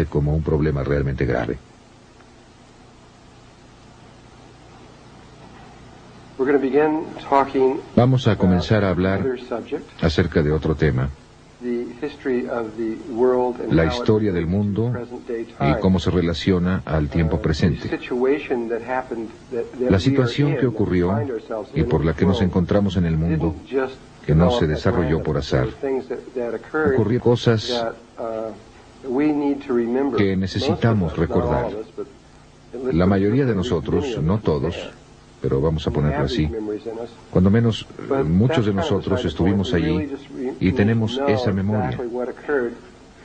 como un problema realmente grave. Vamos a comenzar a hablar acerca de otro tema, la historia del mundo y cómo se relaciona al tiempo presente. La situación que ocurrió y por la que nos encontramos en el mundo, que no se desarrolló por azar. Ocurrió cosas que necesitamos recordar. La mayoría de nosotros, no todos, pero vamos a ponerlo así, cuando menos muchos de nosotros estuvimos allí y tenemos esa memoria.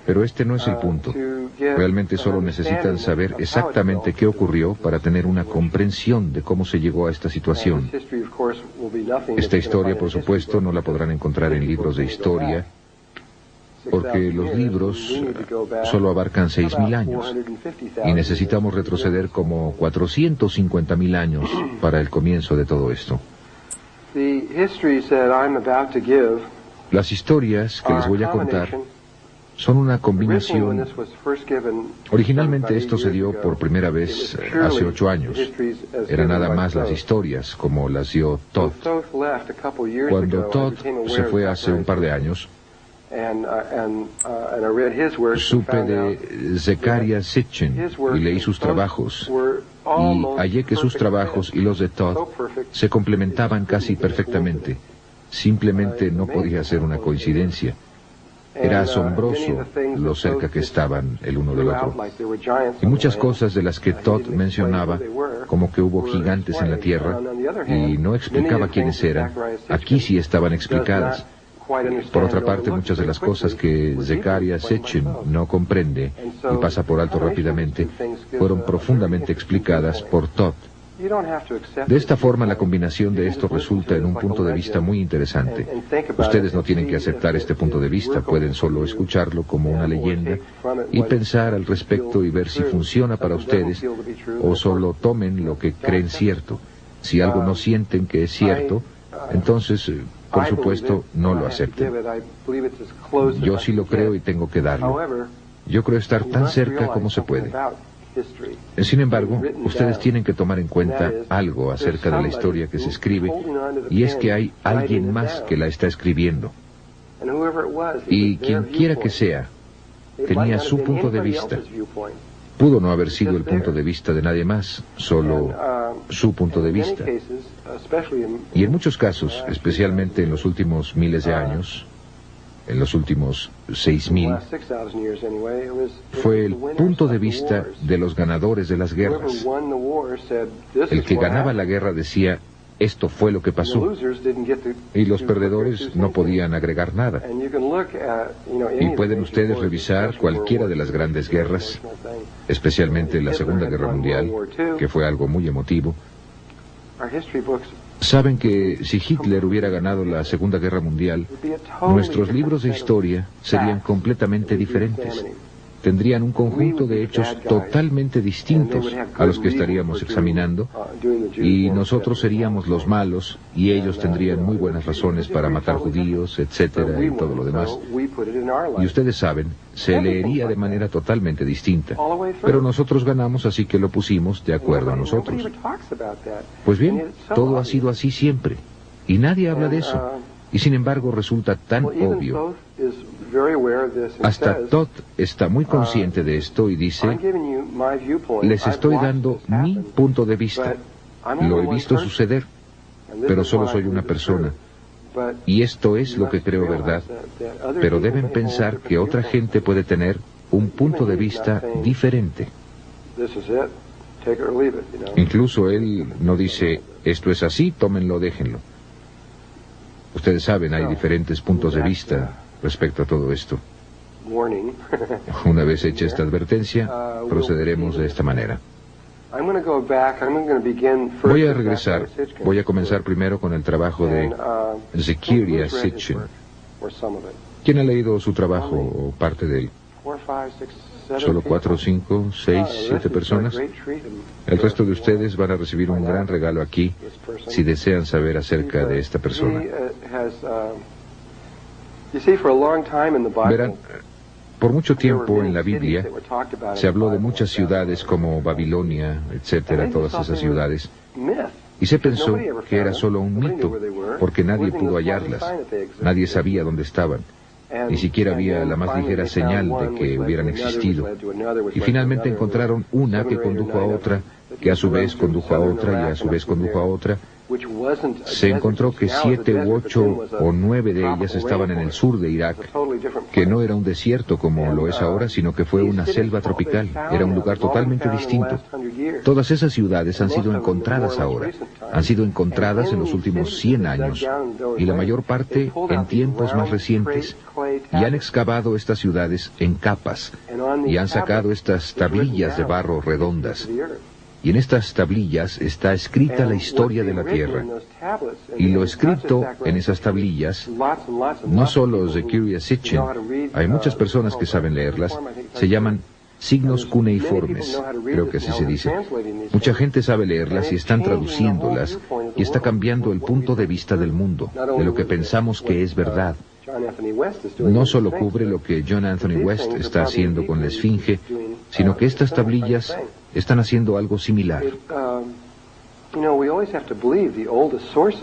Pero este no es el punto. Realmente solo necesitan saber exactamente qué ocurrió para tener una comprensión de cómo se llegó a esta situación. Esta historia, por supuesto, no la podrán encontrar en libros de historia, porque los libros solo abarcan 6.000 años y necesitamos retroceder como 450.000 años para el comienzo de todo esto. Las historias que les voy a contar son una combinación. Originalmente esto se dio por primera vez hace 8 años. Eran nada más las historias, como las dio Todd. Cuando Todd se fue hace un par de años, supe de Zecharia Sitchin y leí sus trabajos, y hallé que sus trabajos y los de Todd se complementaban casi perfectamente. Simplemente no podía ser una coincidencia. Era asombroso lo cerca que estaban el uno del otro. Y muchas cosas de las que Todd mencionaba, como que hubo gigantes en la Tierra, y no explicaba quiénes eran, aquí sí estaban explicadas. Por otra parte, muchas de las cosas que Zecharia Sitchin no comprende y pasa por alto rápidamente, fueron profundamente explicadas por Todd. De esta forma, la combinación de esto resulta en un punto de vista muy interesante. Ustedes no tienen que aceptar este punto de vista, pueden solo escucharlo como una leyenda y pensar al respecto y ver si funciona para ustedes, o solo tomen lo que creen cierto. Si algo no sienten que es cierto, entonces, por supuesto, no lo acepten. Yo sí lo creo y tengo que darlo. Yo creo estar tan cerca como se puede. Sin embargo, ustedes tienen que tomar en cuenta algo acerca de la historia que se escribe, y es que hay alguien más que la está escribiendo. Y quien quiera que sea, tenía su punto de vista. Pudo no haber sido el punto de vista de nadie más, solo su punto de vista. Y en muchos casos, especialmente en los últimos miles de años, en los últimos 6.000, fue el punto de vista de los ganadores de las guerras. El que ganaba la guerra decía, esto fue lo que pasó, y los perdedores no podían agregar nada. Y pueden ustedes revisar cualquiera de las grandes guerras, especialmente la Segunda Guerra Mundial, que fue algo muy emotivo. Saben que si Hitler hubiera ganado la Segunda Guerra Mundial, nuestros libros de historia serían completamente diferentes. Tendrían un conjunto de hechos totalmente distintos a los que estaríamos examinando, y nosotros seríamos los malos, y ellos tendrían muy buenas razones para matar judíos, etcétera, y todo lo demás. Y ustedes saben, se leería de manera totalmente distinta. Pero nosotros ganamos, así que lo pusimos de acuerdo a nosotros. Pues bien, todo ha sido así siempre, y nadie habla de eso. Y sin embargo resulta tan obvio. Hasta Todd está muy consciente de esto y dice, les estoy dando mi punto de vista. Lo he visto suceder, pero solo soy una persona. Y esto es lo que creo verdad. Pero deben pensar que otra gente puede tener un punto de vista diferente. Incluso él no dice, esto es así, tómenlo, déjenlo. Ustedes saben, hay diferentes puntos de vista respecto a todo esto. Una vez hecha esta advertencia, procederemos de esta manera. Voy a regresar, voy a comenzar primero con el trabajo de Zecharia Sitchin. ¿Quién ha leído su trabajo o parte de él? Solo 4, 5, 6, 7 personas. El resto de ustedes van a recibir un gran regalo aquí si desean saber acerca de esta persona. Verán, Por mucho tiempo en la Biblia se habló de muchas ciudades como Babilonia, etcétera, todas esas ciudades, y se pensó que era solo un mito, porque nadie pudo hallarlas, nadie sabía dónde estaban, ni siquiera había la más ligera señal de que hubieran existido. Y finalmente encontraron una que condujo a otra, que a su vez condujo a otra y a su vez condujo a otra. Se encontró que 7 u 8 o 9 de ellas estaban en el sur de Irak, que no era un desierto como lo es ahora, sino que fue una selva tropical, era un lugar totalmente distinto. Todas esas ciudades han sido encontradas ahora, han sido encontradas en los últimos 100 años, y la mayor parte en tiempos más recientes, y han excavado estas ciudades en capas, y han sacado estas tablillas de barro redondas. Y en estas tablillas está escrita la historia de la Tierra. Y lo escrito en esas tablillas, no solo Zecharia Sitchin, hay muchas personas que saben leerlas, se llaman signos cuneiformes, creo que así se dice. Mucha gente sabe leerlas y están traduciéndolas, y está cambiando el punto de vista del mundo, de lo que pensamos que es verdad. No solo cubre lo que John Anthony West está haciendo con la Esfinge, sino que estas tablillas están haciendo algo similar.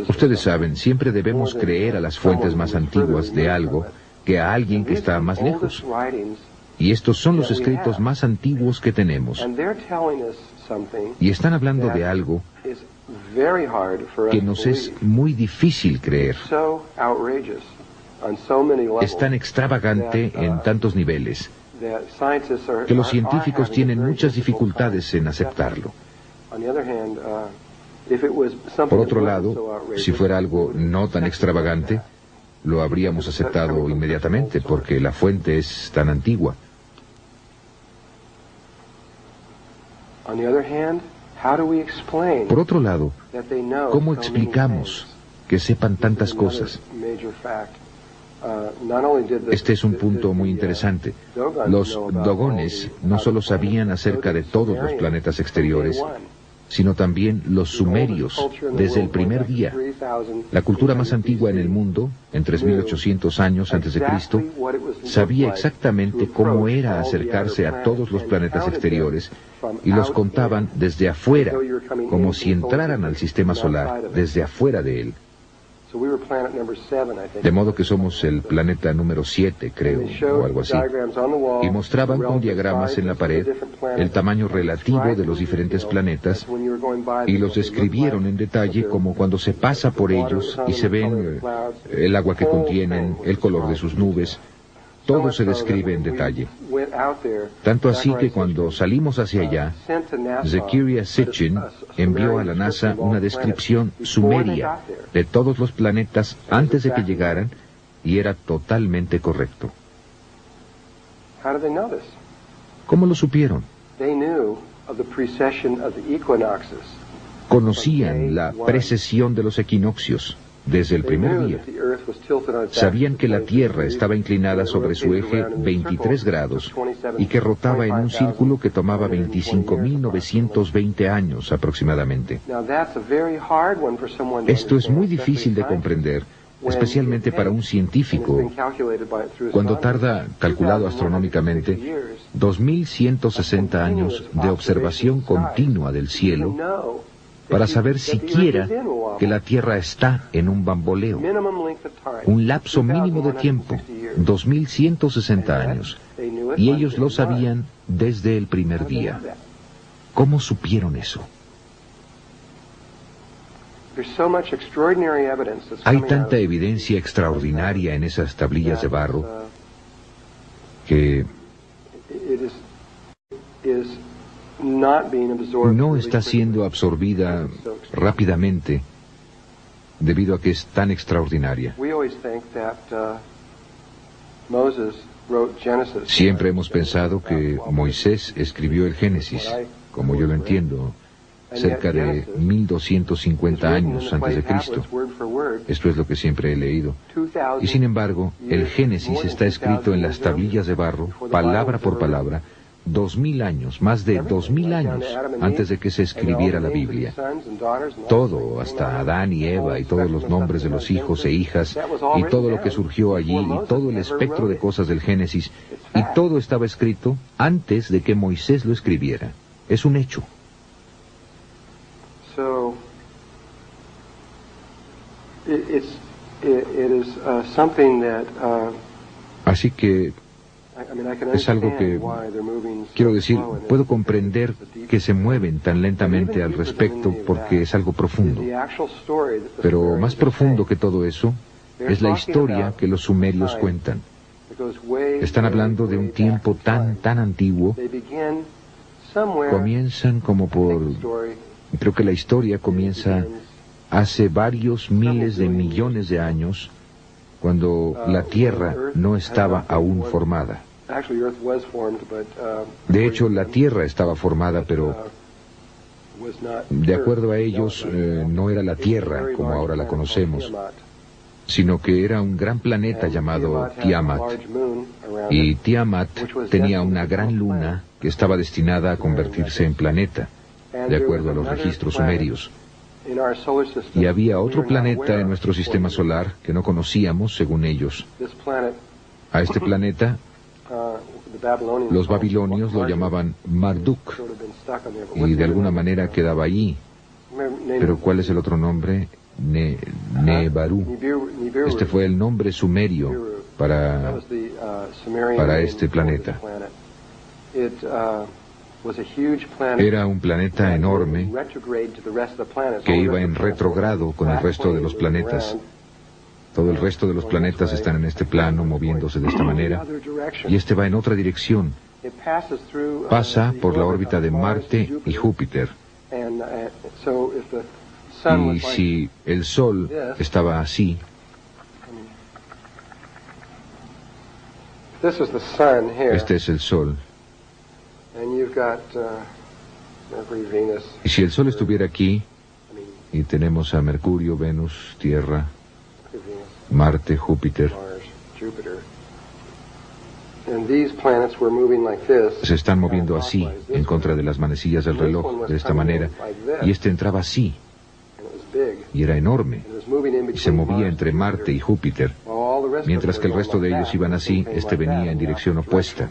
Ustedes saben, siempre debemos creer a las fuentes más antiguas de algo que a alguien que está más lejos. Y estos son los escritos más antiguos que tenemos. Y están hablando de algo que nos es muy difícil creer. Es tan extravagante en tantos niveles que los científicos tienen muchas dificultades en aceptarlo. Por otro lado, si fuera algo no tan extravagante, lo habríamos aceptado inmediatamente, porque la fuente es tan antigua. Por otro lado, ¿cómo explicamos que sepan tantas cosas? Este es un punto muy interesante. Los dogones no solo sabían acerca de todos los planetas exteriores, sino también los sumerios, desde el primer día. La cultura más antigua en el mundo, en 3.800 años antes de Cristo, sabía exactamente cómo era acercarse a todos los planetas exteriores, y los contaban desde afuera, como si entraran al sistema solar, desde afuera de él. De modo que somos el planeta número 7, creo, o algo así. Y mostraban con diagramas en la pared el tamaño relativo de los diferentes planetas, y los describieron en detalle, como cuando se pasa por ellos y se ven el agua que contienen, el color de sus nubes. Todo se describe en detalle. Tanto así que cuando salimos hacia allá, Zecharia Sitchin envió a la NASA una descripción sumeria de todos los planetas antes de que llegaran, y era totalmente correcto. ¿Cómo lo supieron? Conocían la precesión de los equinoccios desde el primer día. Sabían que la Tierra estaba inclinada sobre su eje 23 grados y que rotaba en un círculo que tomaba 25.920 años aproximadamente. Esto es muy difícil de comprender, especialmente para un científico, cuando tarda, calculado astronómicamente, 2.160 años de observación continua del cielo para saber siquiera que la Tierra está en un bamboleo. Un lapso mínimo de tiempo, 2.160 años. Y ellos lo sabían desde el primer día. ¿Cómo supieron eso? Hay tanta evidencia extraordinaria en esas tablillas de barro que no está siendo absorbida rápidamente debido a que es tan extraordinaria. Siempre hemos pensado que Moisés escribió el Génesis, como yo lo entiendo, cerca de 1250 años antes de Cristo. Esto es lo que siempre he leído. Y sin embargo, el Génesis está escrito en las tablillas de barro, palabra por palabra, 2000 años, más de 2000 años antes de que se escribiera la Biblia. Todo, hasta Adán y Eva y todos los nombres de los hijos e hijas y todo lo que surgió allí y todo el espectro de cosas del Génesis, y todo estaba escrito antes de que Moisés lo escribiera. Es un hecho. Así que es algo que, quiero decir, puedo comprender que se mueven tan lentamente al respecto porque es algo profundo. Pero más profundo que todo eso es la historia que los sumerios cuentan. Están hablando de un tiempo tan antiguo. Comienzan como por... Creo que la historia comienza hace varios miles de millones de años, cuando la Tierra no estaba aún formada. De hecho, la Tierra estaba formada, pero de acuerdo a ellos, no era la Tierra como ahora la conocemos, sino que era un gran planeta llamado Tiamat. Y Tiamat tenía una gran luna que estaba destinada a convertirse en planeta, de acuerdo a los registros sumerios. Y había otro planeta en nuestro sistema solar que no conocíamos, según ellos. A este planeta, los babilonios lo llamaban Marduk, y de alguna manera quedaba allí. Pero ¿cuál es el otro nombre? Nebaru. Este fue el nombre sumerio para este planeta. Era un planeta enorme que iba en retrogrado con el resto de los planetas. Todo el resto de los planetas están en este plano, moviéndose de esta manera, y este va en otra dirección. Pasa por la órbita de Marte y Júpiter. Y si el Sol estaba así, este es el Sol. Y si el Sol estuviera aquí, y tenemos a Mercurio, Venus, Tierra, Marte, Júpiter, se están moviendo así, en contra de las manecillas del reloj, de esta manera, y este entraba así, y era enorme, y se movía entre Marte y Júpiter, mientras que el resto de ellos iban así, este venía en dirección opuesta.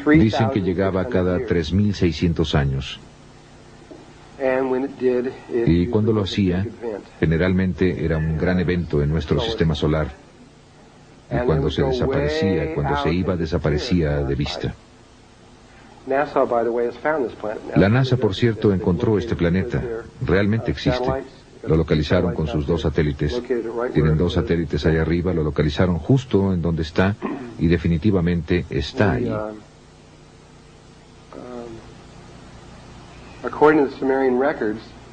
Dicen que llegaba cada 3.600 años. Y cuando lo hacía, generalmente era un gran evento en nuestro sistema solar. Y cuando se desaparecía, cuando se iba, desaparecía de vista. La NASA, por cierto, encontró este planeta. Realmente existe. Lo localizaron con sus 2 satélites. Tienen 2 satélites allá arriba, lo localizaron justo en donde está, y definitivamente está ahí.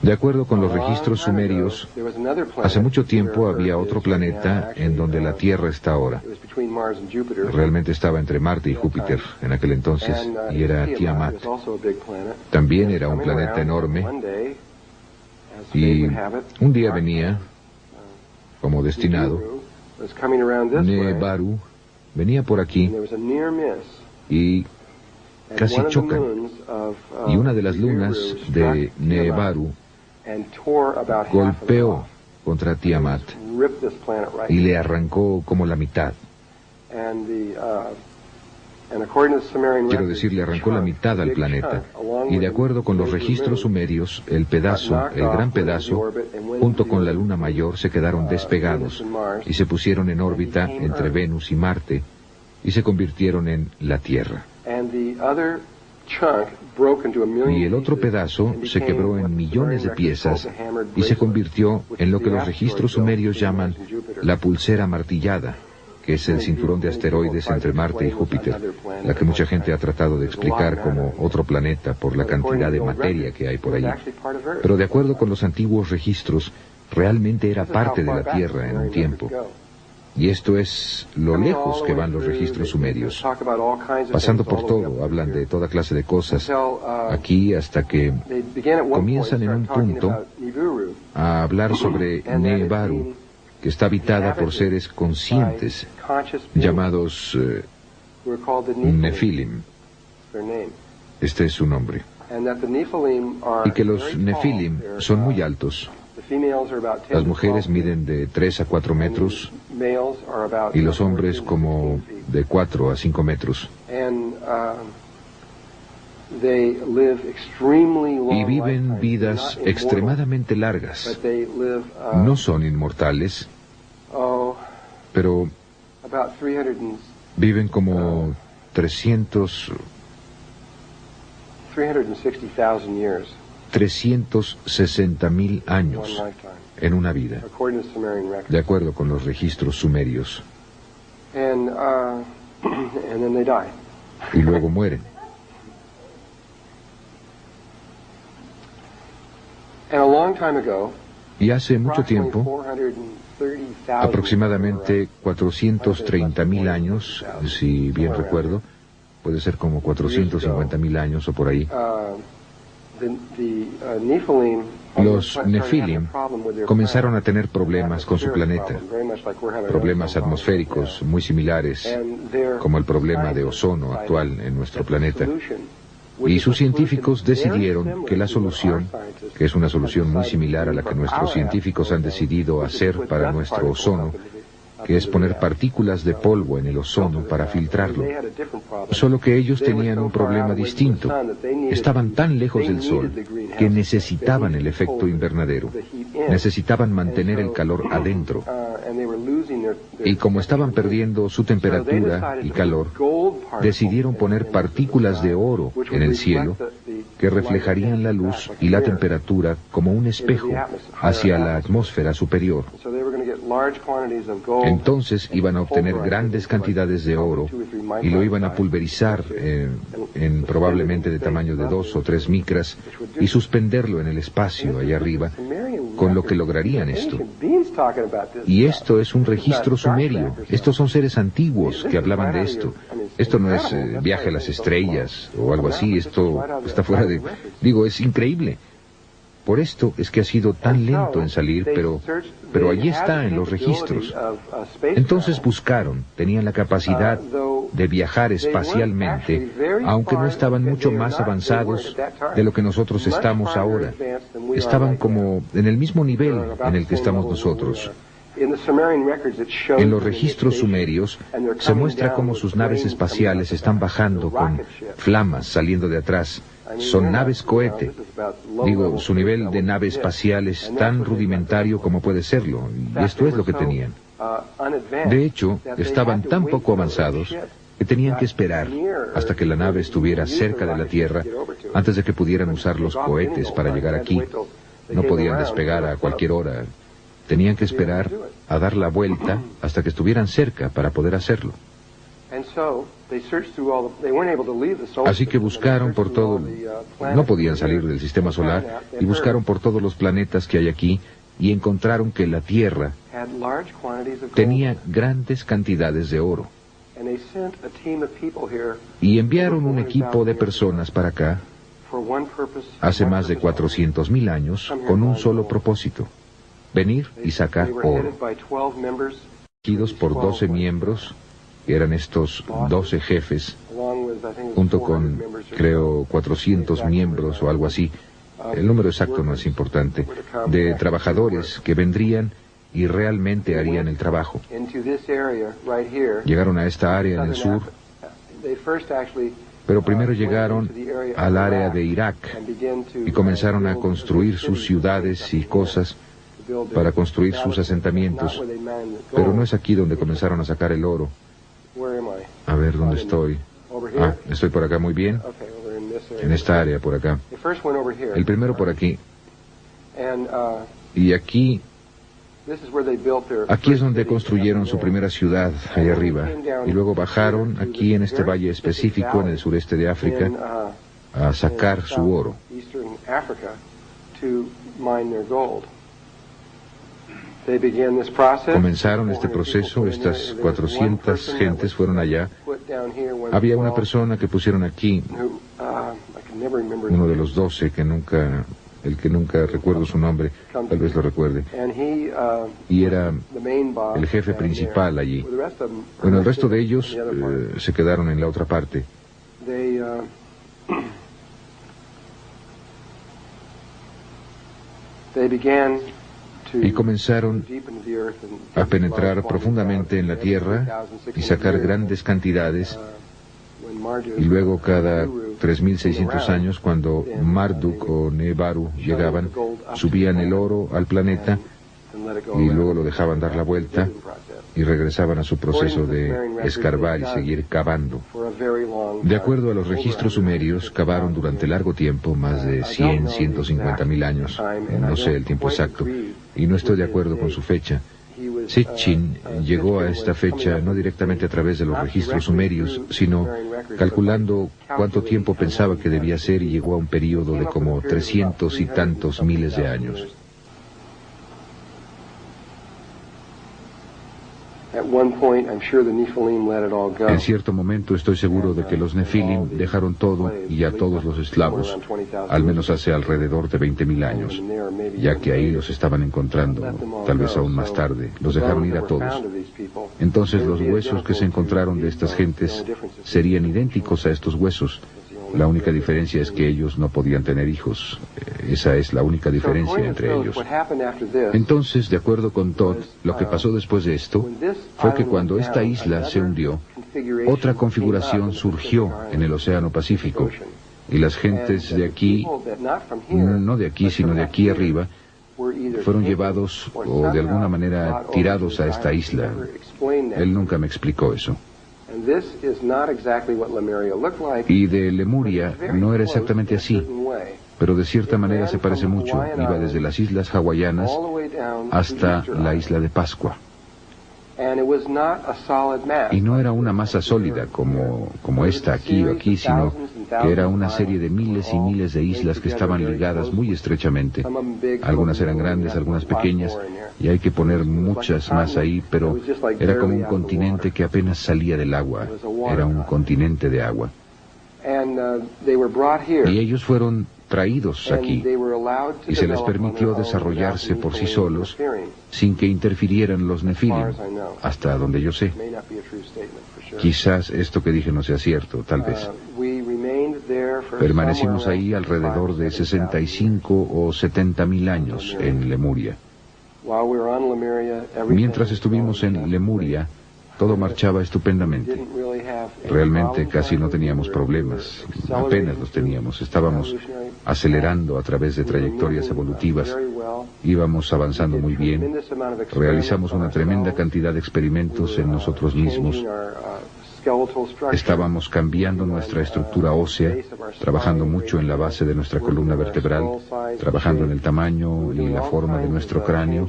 De acuerdo con los registros sumerios, hace mucho tiempo había otro planeta en donde la Tierra está ahora. Realmente estaba entre Marte y Júpiter en aquel entonces, y era Tiamat. También era un planeta enorme, y un día venía, como destinado, Nebaru venía por aquí y casi chocan. Y una de las lunas de Nebaru golpeó contra Tiamat y le arrancó como la mitad. Quiero decir, le arrancó la mitad al planeta. Y de acuerdo con los registros sumerios, el gran pedazo, junto con la luna mayor, se quedaron despegados y se pusieron en órbita entre Venus y Marte y se convirtieron en la Tierra. Y el otro pedazo se quebró en millones de piezas y se convirtió en lo que los registros sumerios llaman la pulsera martillada, que es el cinturón de asteroides entre Marte y Júpiter, la que mucha gente ha tratado de explicar como otro planeta por la cantidad de materia que hay por allí. Pero de acuerdo con los antiguos registros, realmente era parte de la Tierra en un tiempo. Y esto es lo lejos que van los registros sumerios. Pasando por todo, hablan de toda clase de cosas, aquí hasta que comienzan en un punto a hablar sobre Nebaru, que está habitada por seres conscientes, llamados Nefilim. Este es su nombre. Y que los Nefilim son muy altos. Las mujeres miden de 3 a 4 metros y los hombres como de 4 a 5 metros. Y viven vidas extremadamente largas. No son inmortales, pero viven como 360,000 años en una vida, de acuerdo con los registros sumerios. Y luego mueren. Y hace mucho tiempo, aproximadamente 430,000 años, si bien recuerdo, puede ser como 450,000 años o por ahí, los Nefilim comenzaron a tener problemas con su planeta, problemas atmosféricos muy similares como el problema de ozono actual en nuestro planeta. Y sus científicos decidieron que la solución, que es una solución muy similar a la que nuestros científicos han decidido hacer para nuestro ozono, que es poner partículas de polvo en el ozono para filtrarlo. Solo que ellos tenían un problema distinto. Estaban tan lejos del Sol que necesitaban el efecto invernadero. Necesitaban mantener el calor adentro. Y como estaban perdiendo su temperatura y calor, decidieron poner partículas de oro en el cielo que reflejarían la luz y la temperatura como un espejo hacia la atmósfera superior. Entonces iban a obtener grandes cantidades de oro y lo iban a pulverizar en probablemente de tamaño de 2 o 3 micras y suspenderlo en el espacio allá arriba, con lo que lograrían esto. Y esto es un registro sumerio. Estos son seres antiguos que hablaban de esto. Esto no es viaje a las estrellas o algo así. Esto está fuera de... Digo, es increíble. Por esto es que ha sido tan lento en salir, pero allí está en los registros. Entonces buscaron, tenían la capacidad de viajar espacialmente, aunque no estaban mucho más avanzados de lo que nosotros estamos ahora. Estaban como en el mismo nivel en el que estamos nosotros. En los registros sumerios se muestra cómo sus naves espaciales están bajando con flamas saliendo de atrás. Son naves cohete. Digo, su nivel de nave espacial es tan rudimentario como puede serlo, y esto es lo que tenían. De hecho, estaban tan poco avanzados que tenían que esperar hasta que la nave estuviera cerca de la Tierra antes de que pudieran usar los cohetes para llegar aquí. No podían despegar a cualquier hora. Tenían que esperar a dar la vuelta hasta que estuvieran cerca para poder hacerlo. Así que buscaron por todo, no podían salir del sistema solar, y buscaron por todos los planetas que hay aquí, y encontraron que la Tierra tenía grandes cantidades de oro. Y enviaron un equipo de personas para acá, hace más de 400,000 años, con un solo propósito: venir y sacar oro. Elegidos por 12 miembros, que eran estos 12 jefes, junto con, creo, 400 miembros o algo así. El número exacto no es importante, de trabajadores que vendrían y realmente harían el trabajo. Llegaron a esta área en el sur, pero primero llegaron al área de Irak y comenzaron a construir sus ciudades y cosas para construir sus asentamientos. Pero no es aquí donde comenzaron a sacar el oro. A ver, ¿dónde estoy? Ah, estoy por acá, muy bien. En esta área, por acá. El primero por aquí. Y aquí es donde construyeron su primera ciudad, allá arriba. Y luego bajaron aquí en este valle específico, en el sureste de África, a sacar su oro. Comenzaron este proceso, estas 400 gentes fueron allá. Había una persona que pusieron aquí, uno de los 12 que nunca el que nunca recuerdo su nombre, tal vez lo recuerde, y era el jefe principal allí. Bueno, el resto de ellos se quedaron en la otra parte. Y comenzaron a penetrar profundamente en la tierra y sacar grandes cantidades. Y luego cada 3.600 años, cuando Marduk o Nebaru llegaban, subían el oro al planeta y luego lo dejaban dar la vuelta y regresaban a su proceso de escarbar y seguir cavando. De acuerdo a los registros sumerios, cavaron durante largo tiempo, más de 150.000 años, no sé el tiempo exacto, y no estoy de acuerdo con su fecha. Sitchin llegó a esta fecha no directamente a través de los registros sumerios, sino calculando cuánto tiempo pensaba que debía ser, y llegó a un período de como 300 y tantos miles de años. En cierto momento estoy seguro de que los Nefilim dejaron todo y a todos los esclavos, al menos hace alrededor de 20.000 años, ya que ahí los estaban encontrando, tal vez aún más tarde, los dejaron ir a todos. Entonces los huesos que se encontraron de estas gentes serían idénticos a estos huesos. La única diferencia es que ellos no podían tener hijos. Esa es la única diferencia entre ellos. Entonces, de acuerdo con Todd, lo que pasó después de esto fue que cuando esta isla se hundió, otra configuración surgió en el Océano Pacífico, y las gentes de aquí, no de aquí, sino de aquí arriba, fueron llevados o de alguna manera tirados a esta isla. Él nunca me explicó eso. Y de Lemuria no era exactamente así, pero de cierta manera se parece mucho. Iba desde las islas hawaianas hasta la isla de Pascua. Y no era una masa sólida como esta aquí o aquí, sino que era una serie de miles y miles de islas que estaban ligadas muy estrechamente. Algunas eran grandes, algunas pequeñas, y hay que poner muchas más ahí, pero era como un continente que apenas salía del agua. Era un continente de agua. Y ellos fueron traídos aquí, y se les permitió desarrollarse por sí solos sin que interfirieran los Nefilim, hasta donde yo sé. Quizás esto que dije no sea cierto, tal vez. Permanecimos ahí alrededor de 65 o 70.000 años en Lemuria. Mientras estuvimos en Lemuria, todo marchaba estupendamente. Realmente casi no teníamos problemas, apenas los teníamos. Estábamos acelerando a través de trayectorias evolutivas, íbamos avanzando muy bien, realizamos una tremenda cantidad de experimentos en nosotros mismos. Estábamos cambiando nuestra estructura ósea, trabajando mucho en la base de nuestra columna vertebral, trabajando en el tamaño y la forma de nuestro cráneo.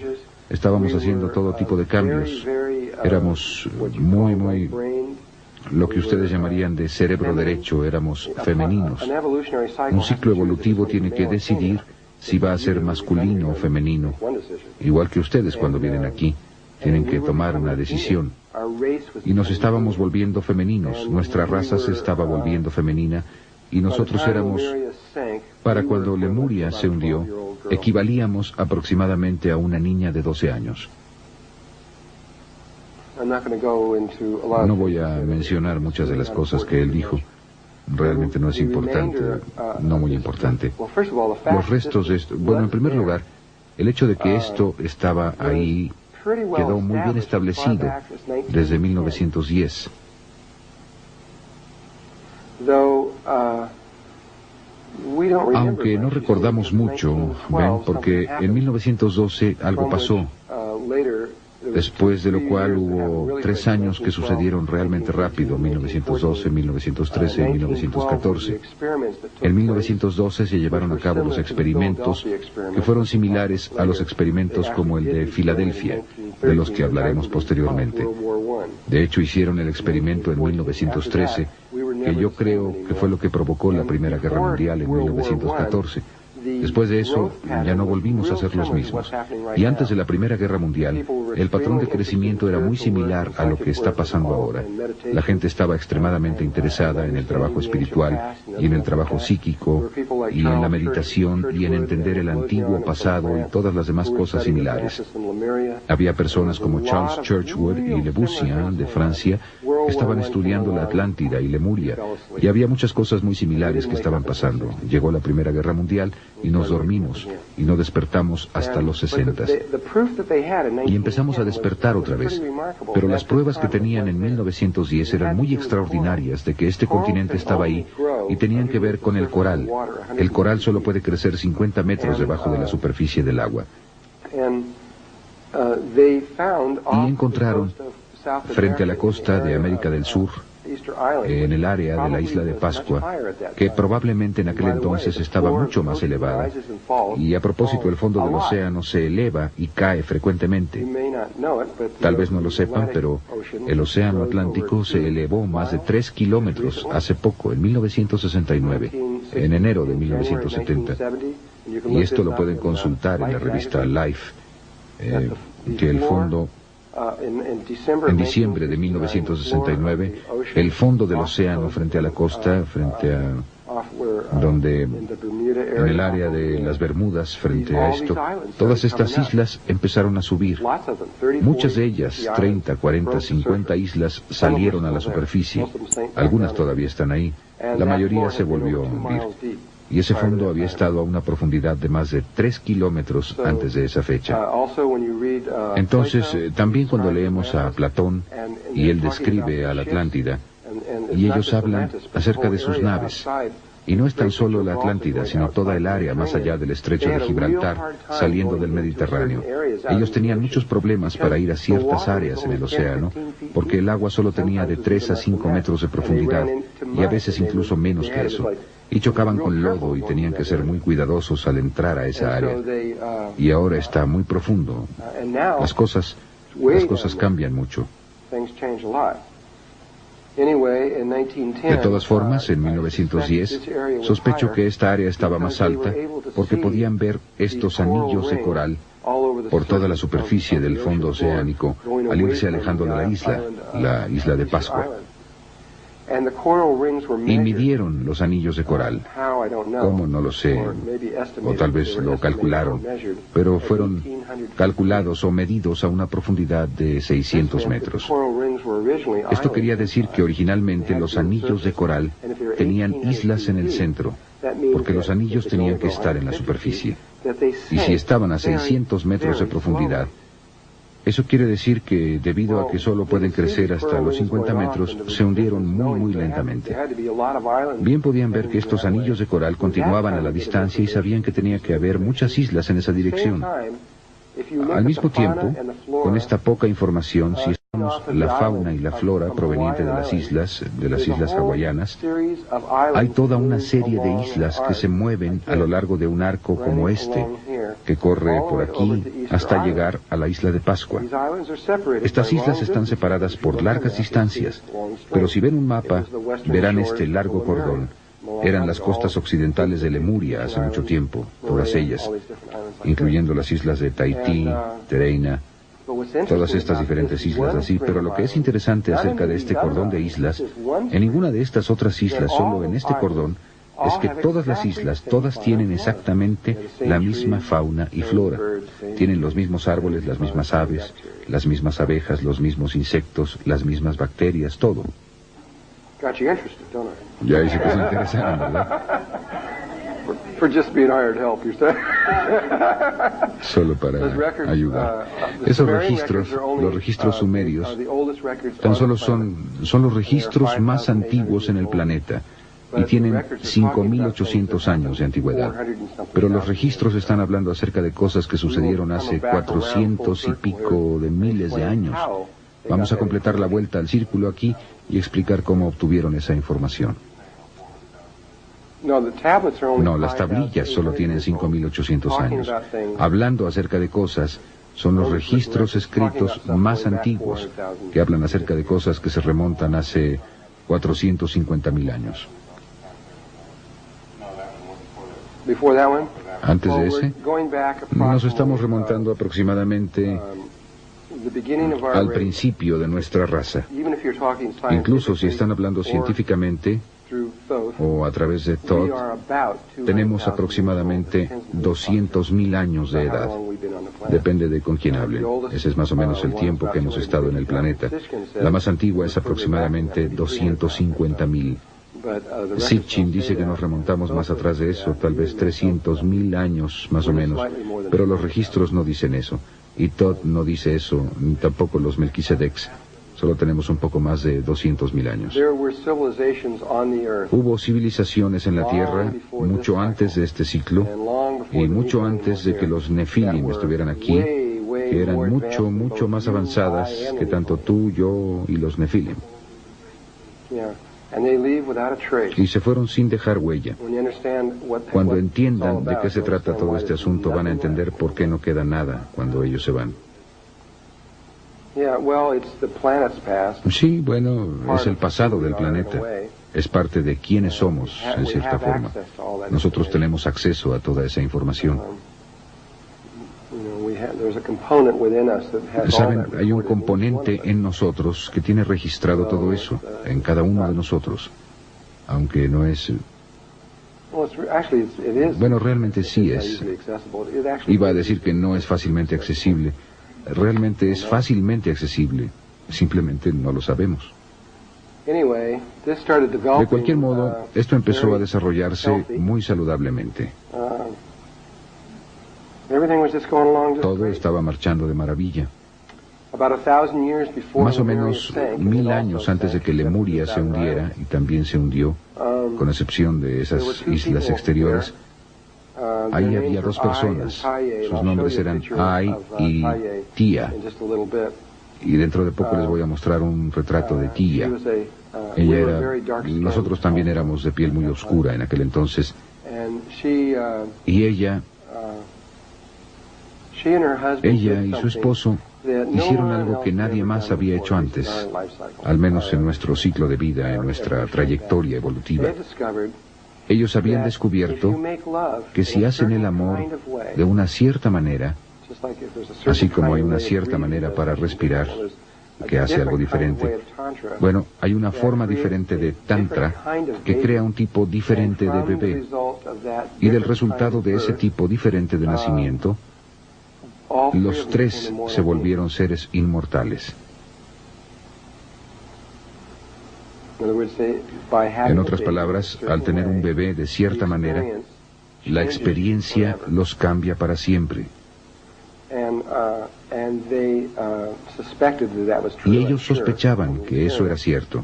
Estábamos haciendo todo tipo de cambios. Éramos muy, lo que ustedes llamarían de cerebro derecho, éramos femeninos. Un ciclo evolutivo tiene que decidir si va a ser masculino o femenino. Igual que ustedes cuando vienen aquí, tienen que tomar una decisión. Y nos estábamos volviendo femeninos, nuestra raza se estaba volviendo femenina, y nosotros éramos, para cuando Lemuria se hundió, equivalíamos aproximadamente a una niña de 12 años. No voy a mencionar muchas de las cosas que él dijo. Realmente no es importante, no muy importante. Los restos de esto... Bueno, en primer lugar, el hecho de que esto estaba ahí quedó muy bien establecido desde 1910. Aunque no recordamos mucho, ven, porque en 1912 algo pasó, después de lo cual hubo 3 años que sucedieron realmente rápido, 1912, 1913 y 1914. En 1912 se llevaron a cabo los experimentos que fueron similares a los experimentos como el de Filadelfia, de los que hablaremos posteriormente. De hecho, hicieron el experimento en 1913, que yo creo que fue lo que provocó la Primera Guerra Mundial en 1914. Después de eso, ya no volvimos a ser los mismos. Y antes de la Primera Guerra Mundial, El patrón de crecimiento era muy similar a lo que está pasando ahora. La gente estaba extremadamente interesada en el trabajo espiritual y en el trabajo psíquico y en la meditación y en entender el antiguo pasado y todas las demás cosas similares. Había personas como Charles Churchward y Le Bussian de Francia que estaban estudiando la Atlántida y Lemuria, y había muchas cosas muy similares que estaban pasando. Llegó la Primera Guerra Mundial y nos dormimos y no despertamos hasta los 60. Y empezamos a despertar otra vez. Pero las pruebas que tenían en 1910 eran muy extraordinarias de que este continente estaba ahí y tenían que ver con el coral. El coral solo puede crecer 50 metros debajo de la superficie del agua. Y encontraron, frente a la costa de América del Sur, en el área de la isla de Pascua, que probablemente en aquel entonces estaba mucho más elevada. Y a propósito, el fondo del océano se eleva y cae frecuentemente. Tal vez no lo sepan, pero el océano Atlántico se elevó más de 3 kilómetros hace poco, en 1969, en enero de 1970. Y esto lo pueden consultar en la revista Life, que el fondo... En diciembre de 1969, el fondo del océano frente a la costa, en el área de las Bermudas, frente a esto, todas estas islas empezaron a subir. Muchas de ellas, 30, 40, 50 islas, salieron a la superficie. Algunas todavía están ahí. La mayoría se volvió a hundir. Y ese fondo había estado a una profundidad de más de 3 kilómetros antes de esa fecha. Entonces, también cuando leemos a Platón, y él describe a la Atlántida, y ellos hablan acerca de sus naves, y no es tan solo la Atlántida, sino toda el área más allá del estrecho de Gibraltar, saliendo del Mediterráneo. Ellos tenían muchos problemas para ir a ciertas áreas en el océano, porque el agua solo tenía de 3 a 5 metros de profundidad, y a veces incluso menos que eso. Y chocaban con lodo y tenían que ser muy cuidadosos al entrar a esa área. Y ahora está muy profundo. Las cosas cambian mucho. De todas formas, en 1910, sospecho que esta área estaba más alta porque podían ver estos anillos de coral por toda la superficie del fondo oceánico al irse alejando de la isla de Pascua. Y midieron los anillos de coral. ¿Cómo? No lo sé. O tal vez lo calcularon. Pero fueron calculados o medidos a una profundidad de 600 metros. Esto quería decir que originalmente los anillos de coral tenían islas en el centro, porque los anillos tenían que estar en la superficie. Y si estaban a 600 metros de profundidad, eso quiere decir que, debido a que solo pueden crecer hasta los 50 metros, se hundieron muy lentamente. Bien podían ver que estos anillos de coral continuaban a la distancia y sabían que tenía que haber muchas islas en esa dirección. Al mismo tiempo, con esta poca información, si estudiamos la fauna y la flora proveniente de las islas hawaianas, hay toda una serie de islas que se mueven a lo largo de un arco como este, que corre por aquí hasta llegar a la isla de Pascua. Estas islas están separadas por largas distancias, pero si ven un mapa, verán este largo cordón. Eran las costas occidentales de Lemuria hace mucho tiempo, todas ellas, incluyendo las islas de Tahití, Tereina, todas estas diferentes islas así. Pero lo que es interesante acerca de este cordón de islas, en ninguna de estas otras islas, solo en este cordón, es que todas las islas, todas tienen exactamente la misma fauna y flora. Tienen los mismos árboles, las mismas aves, las mismas abejas, los mismos insectos, las mismas bacterias, todo. Ya dice que se interesaron, ¿verdad? Solo para ayudar. Esos registros, los registros sumerios, tan solo son los registros más antiguos en el planeta y tienen 5.800 años de antigüedad. Pero los registros están hablando acerca de cosas que sucedieron hace 400 y pico de miles de años. Vamos a completar la vuelta al círculo aquí y explicar cómo obtuvieron esa información. No, las tablillas solo tienen 5.800 años. Hablando acerca de cosas, son los registros escritos más antiguos, que hablan acerca de cosas que se remontan hace 450.000 años. Antes de ese, nos estamos remontando aproximadamente al principio de nuestra raza. Incluso si están hablando científicamente o a través de Thoth, tenemos aproximadamente 200.000 años de edad. Depende de con quién hablen. Ese es más o menos el tiempo que hemos estado en el planeta. La más antigua es aproximadamente 250.000. Sitchin dice que nos remontamos más atrás de eso, tal vez 300.000 años más o menos, pero los registros no dicen eso. Y Thoth no dice eso, ni tampoco los Melquisedecs. Solo tenemos un poco más de 200.000 años. Hubo civilizaciones en la Tierra mucho antes de este ciclo y mucho antes de que los Nefilim estuvieran aquí, que eran mucho más avanzadas que tanto tú, yo y los Nefilim. Y se fueron sin dejar huella. Cuando entiendan de qué se trata todo este asunto, van a entender por qué no queda nada cuando ellos se van. Sí, bueno, es el pasado del planeta. Es parte de quiénes somos, en cierta forma. Nosotros tenemos acceso a toda esa información. Saben, hay un componente en nosotros que tiene registrado todo eso, en cada uno de nosotros. Aunque no es... Bueno, realmente sí es. Iba a decir que no es fácilmente accesible. Realmente es fácilmente accesible. Simplemente no lo sabemos. De cualquier modo, esto empezó a desarrollarse muy saludablemente. Todo estaba marchando de maravilla. Más o menos 1000 años antes de que Lemuria se hundiera, y también se hundió, con excepción de esas islas exteriores, ahí había dos personas. Sus nombres eran Ai y Tia. Y dentro de poco les voy a mostrar un retrato de Tia. Ella era... Nosotros también éramos de piel muy oscura en aquel entonces. Y ella y su esposo hicieron algo que nadie más había hecho antes, al menos en nuestro ciclo de vida, en nuestra trayectoria evolutiva. Ellos habían descubierto que si hacen el amor de una cierta manera, así como hay una cierta manera para respirar, que hace algo diferente, bueno, hay una forma diferente de tantra que crea un tipo diferente de bebé, y del resultado de ese tipo diferente de nacimiento, los tres se volvieron seres inmortales. En otras palabras, al tener un bebé de cierta manera, la experiencia los cambia para siempre. Y ellos sospechaban que eso era cierto.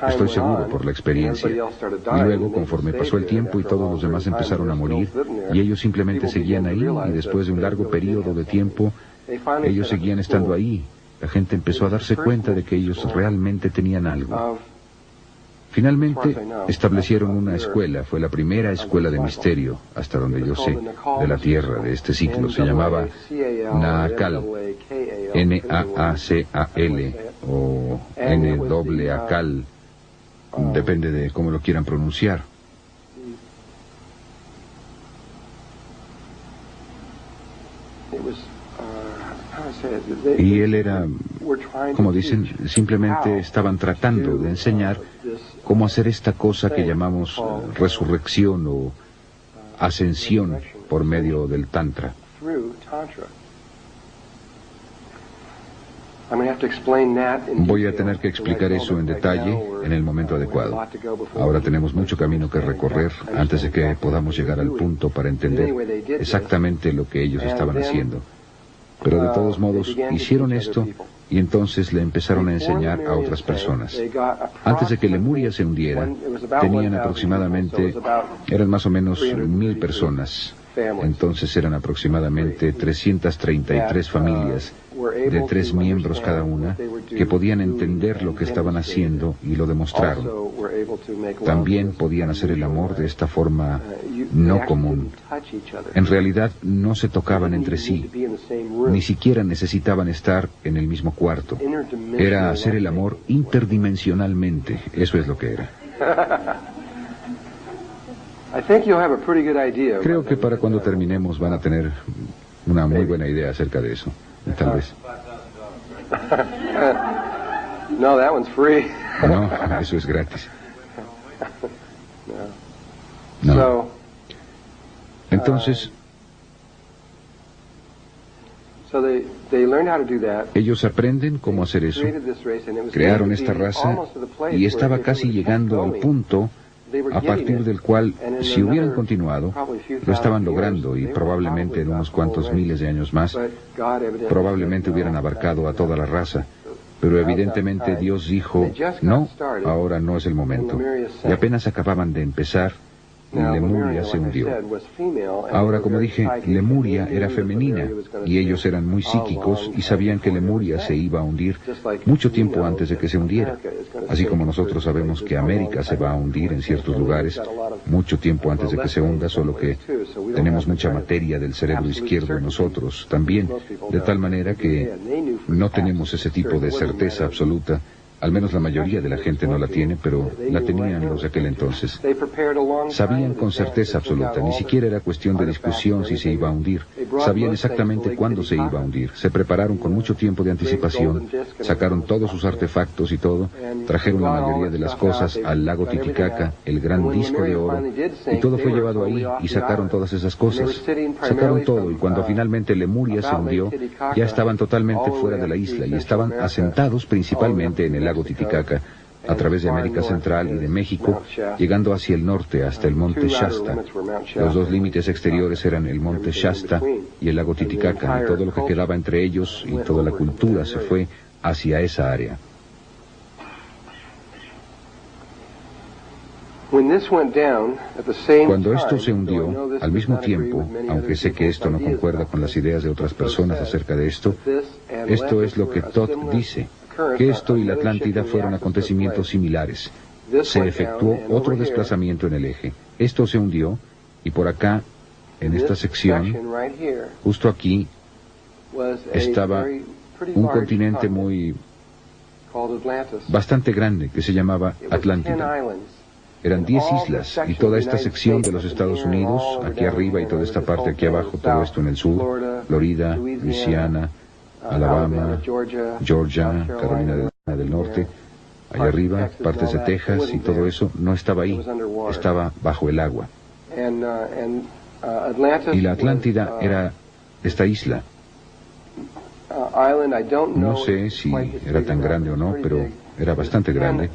Estoy seguro por la experiencia. Y luego, conforme pasó el tiempo y todos los demás empezaron a morir, y ellos simplemente seguían ahí, y después de un largo periodo de tiempo, ellos seguían estando ahí. La gente empezó a darse cuenta de que ellos realmente tenían algo. Finalmente, establecieron una escuela, fue la primera escuela de misterio, hasta donde yo sé, de la Tierra, de este ciclo. Se llamaba Naacal, N-A-A-C-A-L, o N-A-A-C-A-L, depende de cómo lo quieran pronunciar. Y él era, como dicen, simplemente estaban tratando de enseñar cómo hacer esta cosa que llamamos resurrección o ascensión por medio del Tantra. Voy a tener que explicar eso en detalle en el momento adecuado. Ahora tenemos mucho camino que recorrer antes de que podamos llegar al punto para entender exactamente lo que ellos estaban haciendo. Pero de todos modos, hicieron esto y entonces le empezaron a enseñar a otras personas. Antes de que Lemuria se hundiera, tenían aproximadamente, eran más o menos 1000 personas. Entonces eran aproximadamente 333 familias, de 3 miembros cada una, que podían entender lo que estaban haciendo y lo demostraron. También podían hacer el amor de esta forma no común. En realidad no se tocaban entre sí, ni siquiera necesitaban estar en el mismo cuarto. Era hacer el amor interdimensionalmente, eso es lo que era. Creo que para cuando terminemos van a tener una muy buena idea acerca de eso, tal vez. No, that one's free. No, eso es gratis. No. No. Entonces, ellos aprenden cómo hacer eso. Crearon esta raza y estaba casi llegando al punto a partir del cual, si hubieran continuado, lo estaban logrando y probablemente en unos cuantos miles de años más, probablemente hubieran abarcado a toda la raza. Pero evidentemente Dios dijo, no, ahora no es el momento. Y apenas acababan de empezar, Lemuria se hundió. Ahora, como dije, Lemuria era femenina, y ellos eran muy psíquicos y sabían que Lemuria se iba a hundir mucho tiempo antes de que se hundiera. Así como nosotros sabemos que América se va a hundir en ciertos lugares mucho tiempo antes de que se hunda, solo que tenemos mucha materia del cerebro izquierdo en nosotros también, de tal manera que no tenemos ese tipo de certeza absoluta. Al menos la mayoría de la gente no la tiene, pero la tenían los de aquel entonces. Sabían con certeza absoluta, ni siquiera era cuestión de discusión si se iba a hundir. Sabían exactamente cuándo se iba a hundir. Se prepararon con mucho tiempo de anticipación, sacaron todos sus artefactos y todo, trajeron la mayoría de las cosas al lago Titicaca, el gran disco de oro, y todo fue llevado ahí, y sacaron todas esas cosas. Sacaron todo, y cuando finalmente Lemuria se hundió, ya estaban totalmente fuera de la isla, y estaban asentados principalmente en el lago Titicaca, a través de América Central y de México, llegando hacia el norte hasta el monte Shasta. Los dos límites exteriores eran el monte Shasta y el lago Titicaca, y todo lo que quedaba entre ellos y toda la cultura se fue hacia esa área. Cuando esto se hundió, al mismo tiempo, aunque sé que esto no concuerda con las ideas de otras personas acerca de esto, esto es lo que Todd dice, que esto y la Atlántida fueron acontecimientos similares. Se efectuó otro desplazamiento en el eje. Esto se hundió, y por acá, en esta sección, justo aquí, estaba un continente bastante grande, que se llamaba Atlántida. Eran 10 islas, y toda esta sección de los Estados Unidos, aquí arriba y toda esta parte aquí abajo, todo esto en el sur, Florida, Luisiana, Alabama, Georgia, Carolina del Norte, allá arriba, partes de Texas y todo eso, no estaba ahí, estaba bajo el agua. Y la Atlántida era esta isla. No sé si era tan grande o no, pero era bastante grande.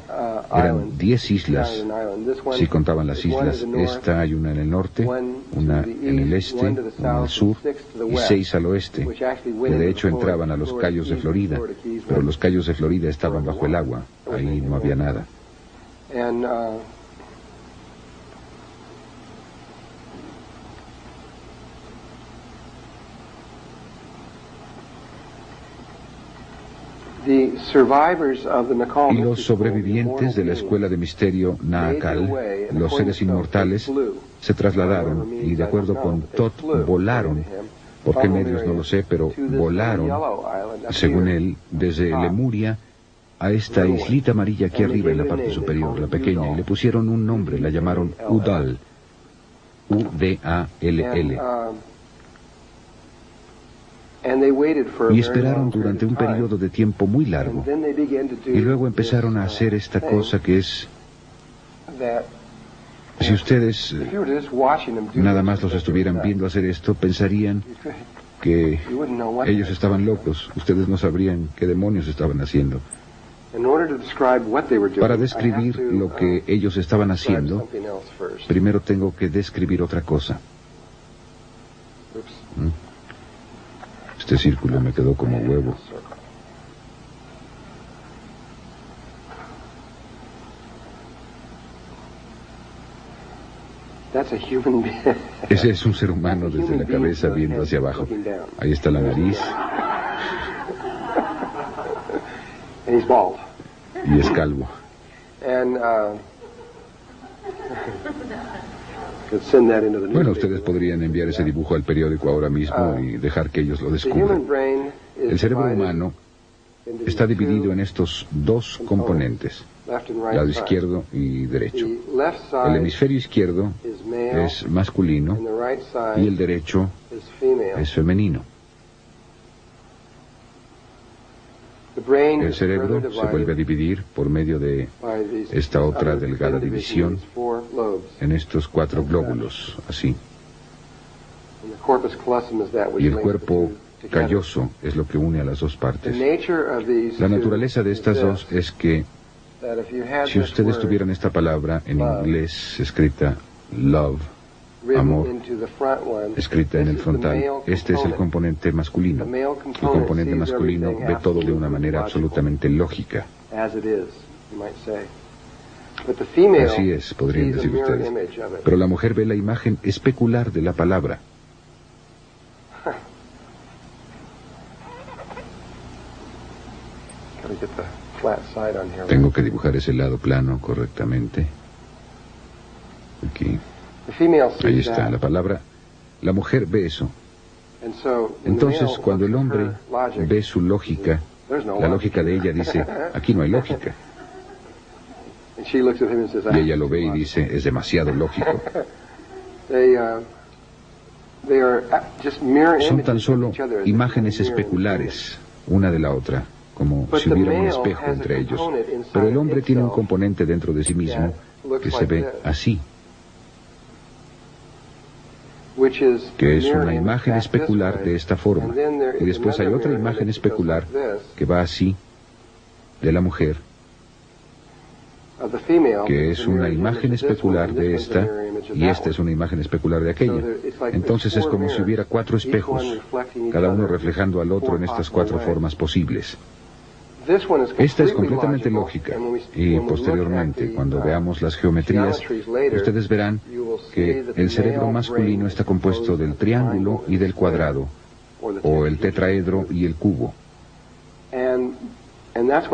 Eran 10 islas, si contaban las islas. Esta hay una en el norte, una en el este, una al sur y 6 al oeste, que de hecho entraban a los cayos de Florida, pero los cayos de Florida estaban bajo el agua, ahí no había nada. Y los sobrevivientes de la escuela de misterio Naacal, los seres inmortales, se trasladaron y, de acuerdo con Todd, volaron, por qué medios no lo sé, pero volaron, según él, desde Lemuria a esta islita amarilla aquí arriba en la parte superior, la pequeña, y le pusieron un nombre, la llamaron Udall, U-D-A-L-L. Y esperaron durante un periodo de tiempo muy largo. Y luego empezaron a hacer esta cosa que es... Si ustedes nada más los estuvieran viendo hacer esto, pensarían que ellos estaban locos. Ustedes no sabrían qué demonios estaban haciendo. Para describir lo que ellos estaban haciendo, primero tengo que describir otra cosa. Este círculo me quedó como huevo. Ese es un ser humano desde la cabeza viendo hacia abajo. Ahí está la nariz. Y es calvo. Bueno, ustedes podrían enviar ese dibujo al periódico ahora mismo y dejar que ellos lo descubran. El cerebro humano está dividido en estos dos componentes, lado izquierdo y derecho. El hemisferio izquierdo es masculino y el derecho es femenino. El cerebro se vuelve a dividir por medio de esta otra delgada división en estos 4 glóbulos, así. Y el cuerpo calloso es lo que une a las 2 partes. La naturaleza de estas dos es que si ustedes tuvieran esta palabra en inglés escrita love, amor, escrita en el frontal, este es el componente masculino. El componente masculino ve todo de una manera absolutamente lógica. Así es, podrían decir ustedes. Pero la mujer ve la imagen especular de la palabra. Tengo que dibujar ese lado plano correctamente. Aquí. Ahí está, la palabra. La mujer ve eso. Entonces, cuando el hombre ve su lógica, la lógica de ella dice, aquí no hay lógica. Y ella lo ve y dice, es demasiado lógico. Son tan solo imágenes especulares, una de la otra, como si hubiera un espejo entre ellos. Pero el hombre tiene un componente dentro de sí mismo que se ve así, que es una imagen especular de esta forma. Y después hay otra imagen especular que va así, de la mujer, que es una imagen especular de esta, y esta es una imagen especular de aquella. Entonces es como si hubiera 4 espejos, cada uno reflejando al otro en estas 4 formas posibles. Esta es completamente lógica, y posteriormente, cuando veamos las geometrías, ustedes verán que el cerebro masculino está compuesto del triángulo y del cuadrado, o el tetraedro y el cubo.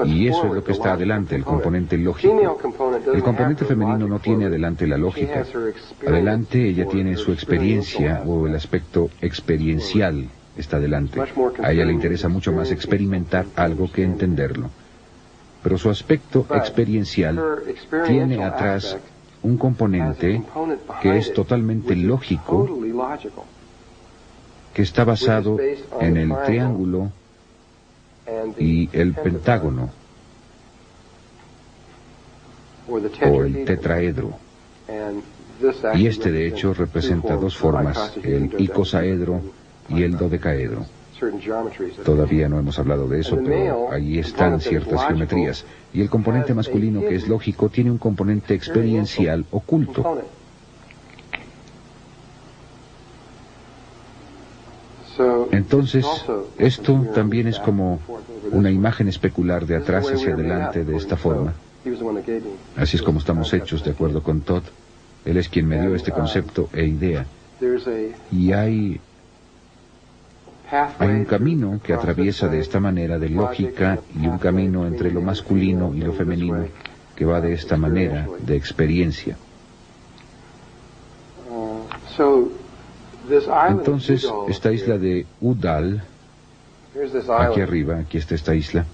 Y eso es lo que está adelante, el componente lógico. El componente femenino no tiene adelante la lógica. Adelante ella tiene su experiencia, o el aspecto experiencial está adelante. A ella le interesa mucho más experimentar algo que entenderlo. Pero su aspecto experiencial tiene atrás un componente que es totalmente lógico, que está basado en el triángulo y el pentágono, o el tetraedro. Y este de hecho representa 2 formas, el icosaedro y el dodecaedro. Todavía no hemos hablado de eso, pero ahí están ciertas geometrías. Y el componente masculino, que es lógico, tiene un componente experiencial oculto. Entonces, esto también es como una imagen especular de atrás hacia adelante de esta forma. Así es como estamos hechos, de acuerdo con Todd. Él es quien me dio este concepto e idea. Y hay un camino que atraviesa de esta manera de lógica, y un camino entre lo masculino y lo femenino que va de esta manera de experiencia. Entonces, esta isla de Udal, aquí arriba, aquí está esta isla.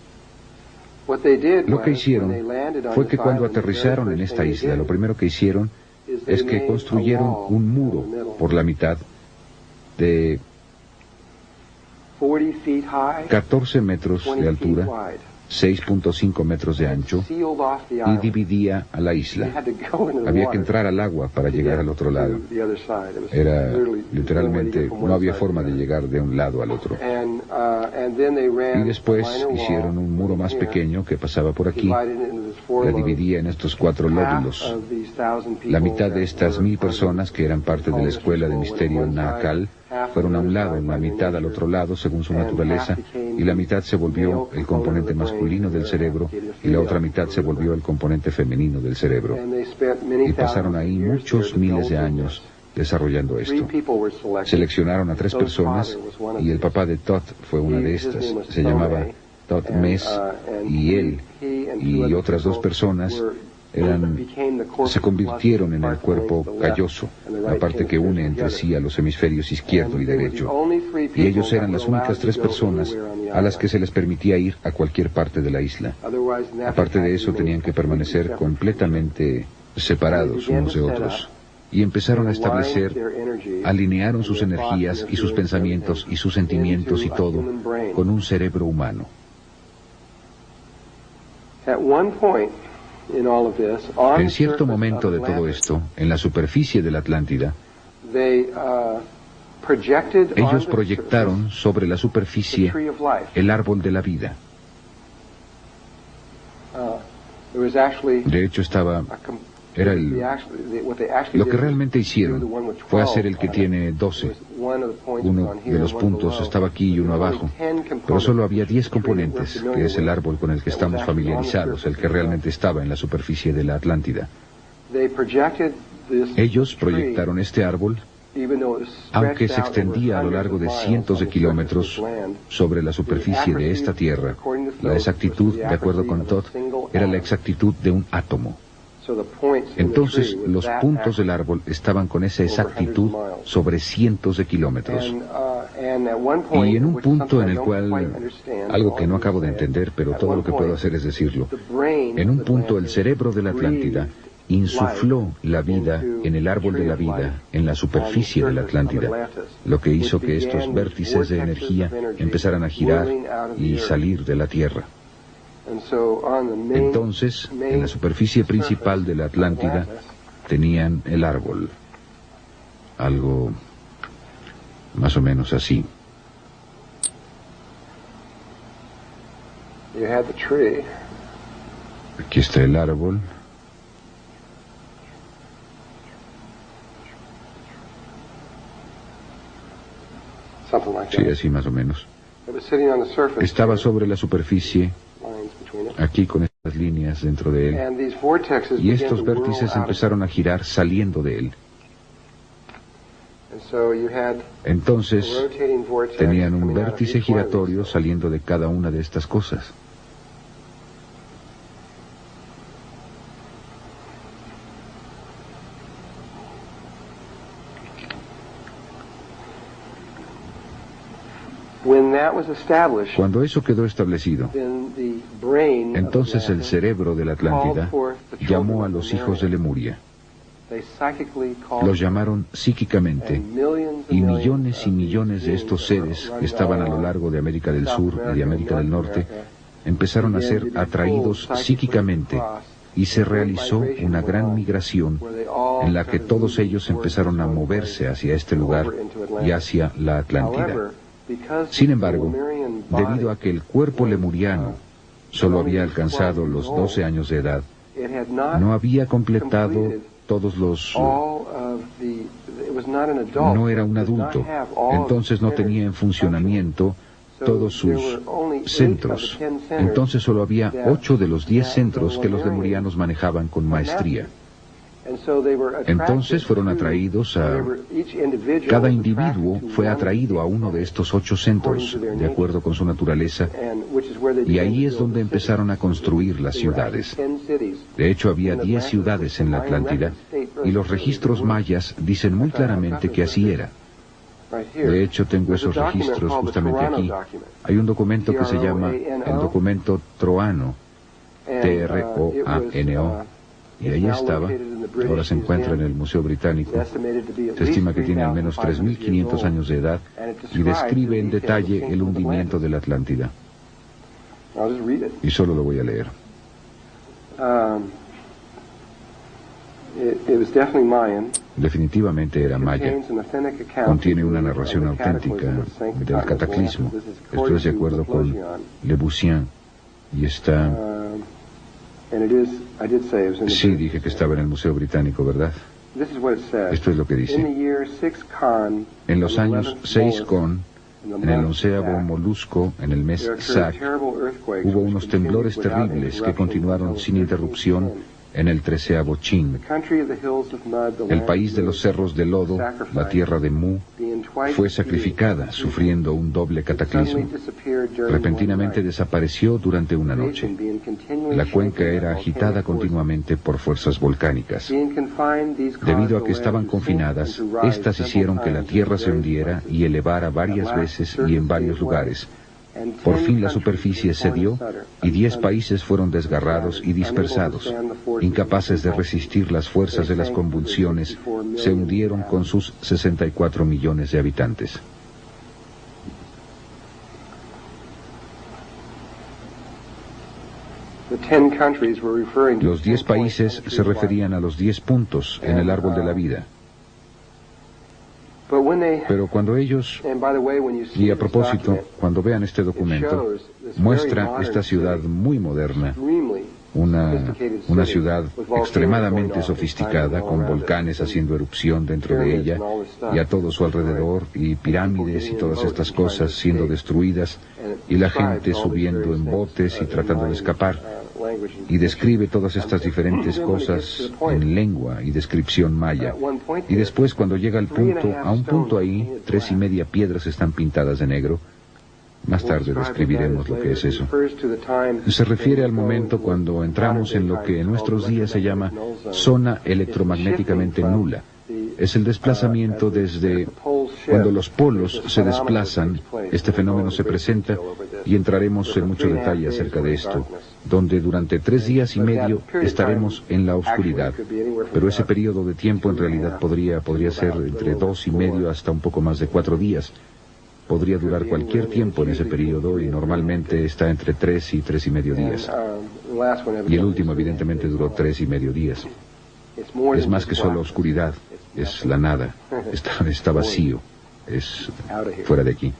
Lo que hicieron fue que cuando aterrizaron en esta isla, lo primero que hicieron es que construyeron un muro por la mitad de 14 metros de altura, 6.5 metros de ancho, y dividía a la isla. Había que entrar al agua para llegar al otro lado. Era literalmente, no había forma de llegar de un lado al otro. Y después hicieron un muro más pequeño que pasaba por aquí. La dividía en estos 4 lóbulos. La mitad de estas 1000 personas que eran parte de la escuela de misterio Nahakal fueron a un lado, la mitad al otro lado, según su naturaleza, y la mitad se volvió el componente masculino del cerebro, y la otra mitad se volvió el componente femenino del cerebro. Y pasaron ahí muchos miles de años desarrollando esto. Seleccionaron a 3 personas, y el papá de Todd fue una de estas. Se llamaba Todd Mess, y él y otras 2 personas se convirtieron en el cuerpo calloso, la parte que une entre sí a los hemisferios izquierdo y derecho. Y ellos eran las únicas 3 personas a las que se les permitía ir a cualquier parte de la isla. Aparte de eso, tenían que permanecer completamente separados unos de otros. Y empezaron a establecer, alinearon sus energías y sus pensamientos y sus sentimientos y todo con un cerebro humano. En cierto momento de todo esto, en la superficie de la Atlántida, ellos proyectaron sobre la superficie el árbol de la vida. De hecho, lo que realmente hicieron fue hacer el que tiene 12. Uno de los puntos estaba aquí y uno abajo, pero solo había 10 componentes, que es el árbol con el que estamos familiarizados, el que realmente estaba en la superficie de la Atlántida. Ellos proyectaron este árbol, aunque se extendía a lo largo de cientos de kilómetros sobre la superficie de esta tierra. La exactitud, de acuerdo con Todd, era la exactitud de un átomo. Entonces, los puntos del árbol estaban con esa exactitud sobre cientos de kilómetros. Y en un punto en el cual, algo que no acabo de entender, pero todo lo que puedo hacer es decirlo, en un punto el cerebro de la Atlántida insufló la vida en el árbol de la vida, en la superficie de la Atlántida, lo que hizo que estos vértices de energía empezaran a girar y salir de la Tierra. Entonces, en la superficie principal de la Atlántida, tenían el árbol. Algo más o menos así. Aquí está el árbol. Sí, así más o menos. Estaba sobre la superficie, aquí con estas líneas dentro de él, y estos vértices empezaron a girar saliendo de él. Entonces, tenían un vértice giratorio saliendo de cada una de estas cosas. Cuando eso quedó establecido, entonces el cerebro de la Atlántida llamó a los hijos de Lemuria. Los llamaron psíquicamente, y millones de estos seres que estaban a lo largo de América del Sur y de América del Norte empezaron a ser atraídos psíquicamente, y se realizó una gran migración en la que todos ellos empezaron a moverse hacia este lugar y hacia la Atlántida. Sin embargo, debido a que el cuerpo lemuriano solo había alcanzado los 12 años de edad, no había completado todos los... No era un adulto, entonces no tenía en funcionamiento todos sus centros. Entonces solo había 8 de los 10 centros que los lemurianos manejaban con maestría. Entonces fueron atraídos a... Cada individuo fue atraído a uno de estos 8 centros, de acuerdo con su naturaleza, y ahí es donde empezaron a construir las ciudades. De hecho, había 10 ciudades en la Atlántida, y los registros mayas dicen muy claramente que así era. De hecho, tengo esos registros justamente aquí. Hay un documento que se llama el documento Troano, T-R-O-A-N-O, y ahí estaba. Ahora se encuentra en el Museo Británico. Se estima que tiene al menos 3.500 años de edad y describe en detalle el hundimiento de la Atlántida. Y solo lo voy a leer. Definitivamente era maya. Contiene una narración auténtica del cataclismo. Estoy de acuerdo con Le Boussien. Y está... Sí, dije que estaba en el Museo Británico, ¿verdad? Esto es lo que dice. En los años 6 con, en el 11º molusco, en el mes Sac, hubo unos temblores terribles que continuaron sin interrupción en el 13º Chin. El país de los cerros de lodo, la tierra de Mu, fue sacrificada, sufriendo un doble cataclismo. Repentinamente desapareció durante una noche. La cuenca era agitada continuamente por fuerzas volcánicas. Debido a que estaban confinadas, estas hicieron que la tierra se hundiera y elevara varias veces y en varios lugares. Por fin la superficie cedió y 10 países fueron desgarrados y dispersados. Incapaces de resistir las fuerzas de las convulsiones, se hundieron con sus 64 millones de habitantes. Los 10 países se referían a los 10 puntos en el árbol de la vida. Pero cuando ellos, y a propósito, cuando vean este documento, muestra esta ciudad muy moderna, una ciudad extremadamente sofisticada, con volcanes haciendo erupción dentro de ella y a todo su alrededor, y pirámides y todas estas cosas siendo destruidas, y la gente subiendo en botes y tratando de escapar. Y describe todas estas diferentes cosas en lengua y descripción maya. Y después, cuando llega al punto, a un punto ahí, 3.5 piedras están pintadas de negro. Más tarde describiremos lo que es eso. Se refiere al momento cuando entramos en lo que en nuestros días se llama zona electromagnéticamente nula. Es el desplazamiento desde cuando los polos se desplazan. Este fenómeno se presenta, y entraremos en mucho detalle acerca de esto, donde durante 3 días y medio estaremos en la oscuridad. Pero ese periodo de tiempo en realidad podría ser entre 2 y medio hasta un poco más de 4 días. Podría durar cualquier tiempo en ese periodo, y normalmente está entre 3 y 3.5 días. Y el último evidentemente duró 3.5 días. Es más que solo oscuridad, es la nada, está vacío, es fuera de aquí.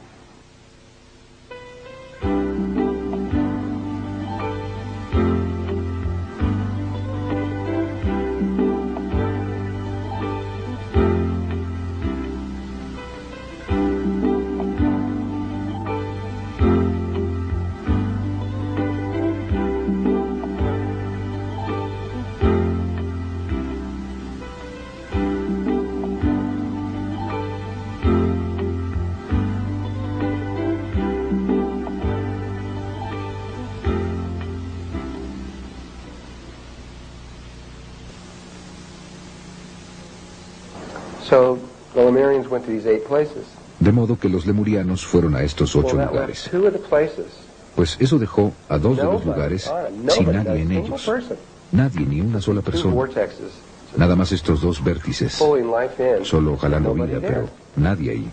De modo que los lemurianos fueron a estos 8 lugares. Pues eso dejó a 2 de los lugares sin nadie en ellos. Nadie, ni una sola persona. Nada más estos 2 vértices, solo jalando vida, pero nadie ahí.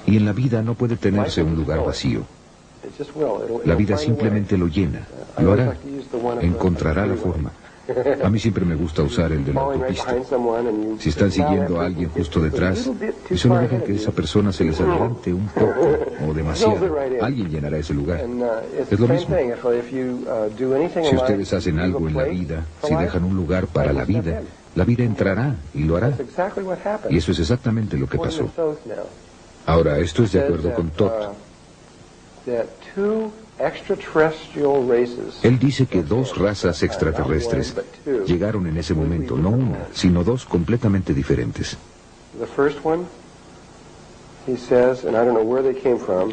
Y en la vida no puede tenerse un lugar vacío. La vida simplemente lo llena, lo hará, encontrará la forma. A mí siempre me gusta usar el de la autopista. Si están siguiendo a alguien justo detrás, y solo dejan que esa persona se les adelante un poco o demasiado, alguien llenará ese lugar. Es lo mismo. Si ustedes hacen algo en la vida, si dejan un lugar para la vida entrará y lo hará. Y eso es exactamente lo que pasó. Ahora, esto es de acuerdo con Toth. Él dice que 2 razas extraterrestres llegaron en ese momento, no una, sino 2 completamente diferentes.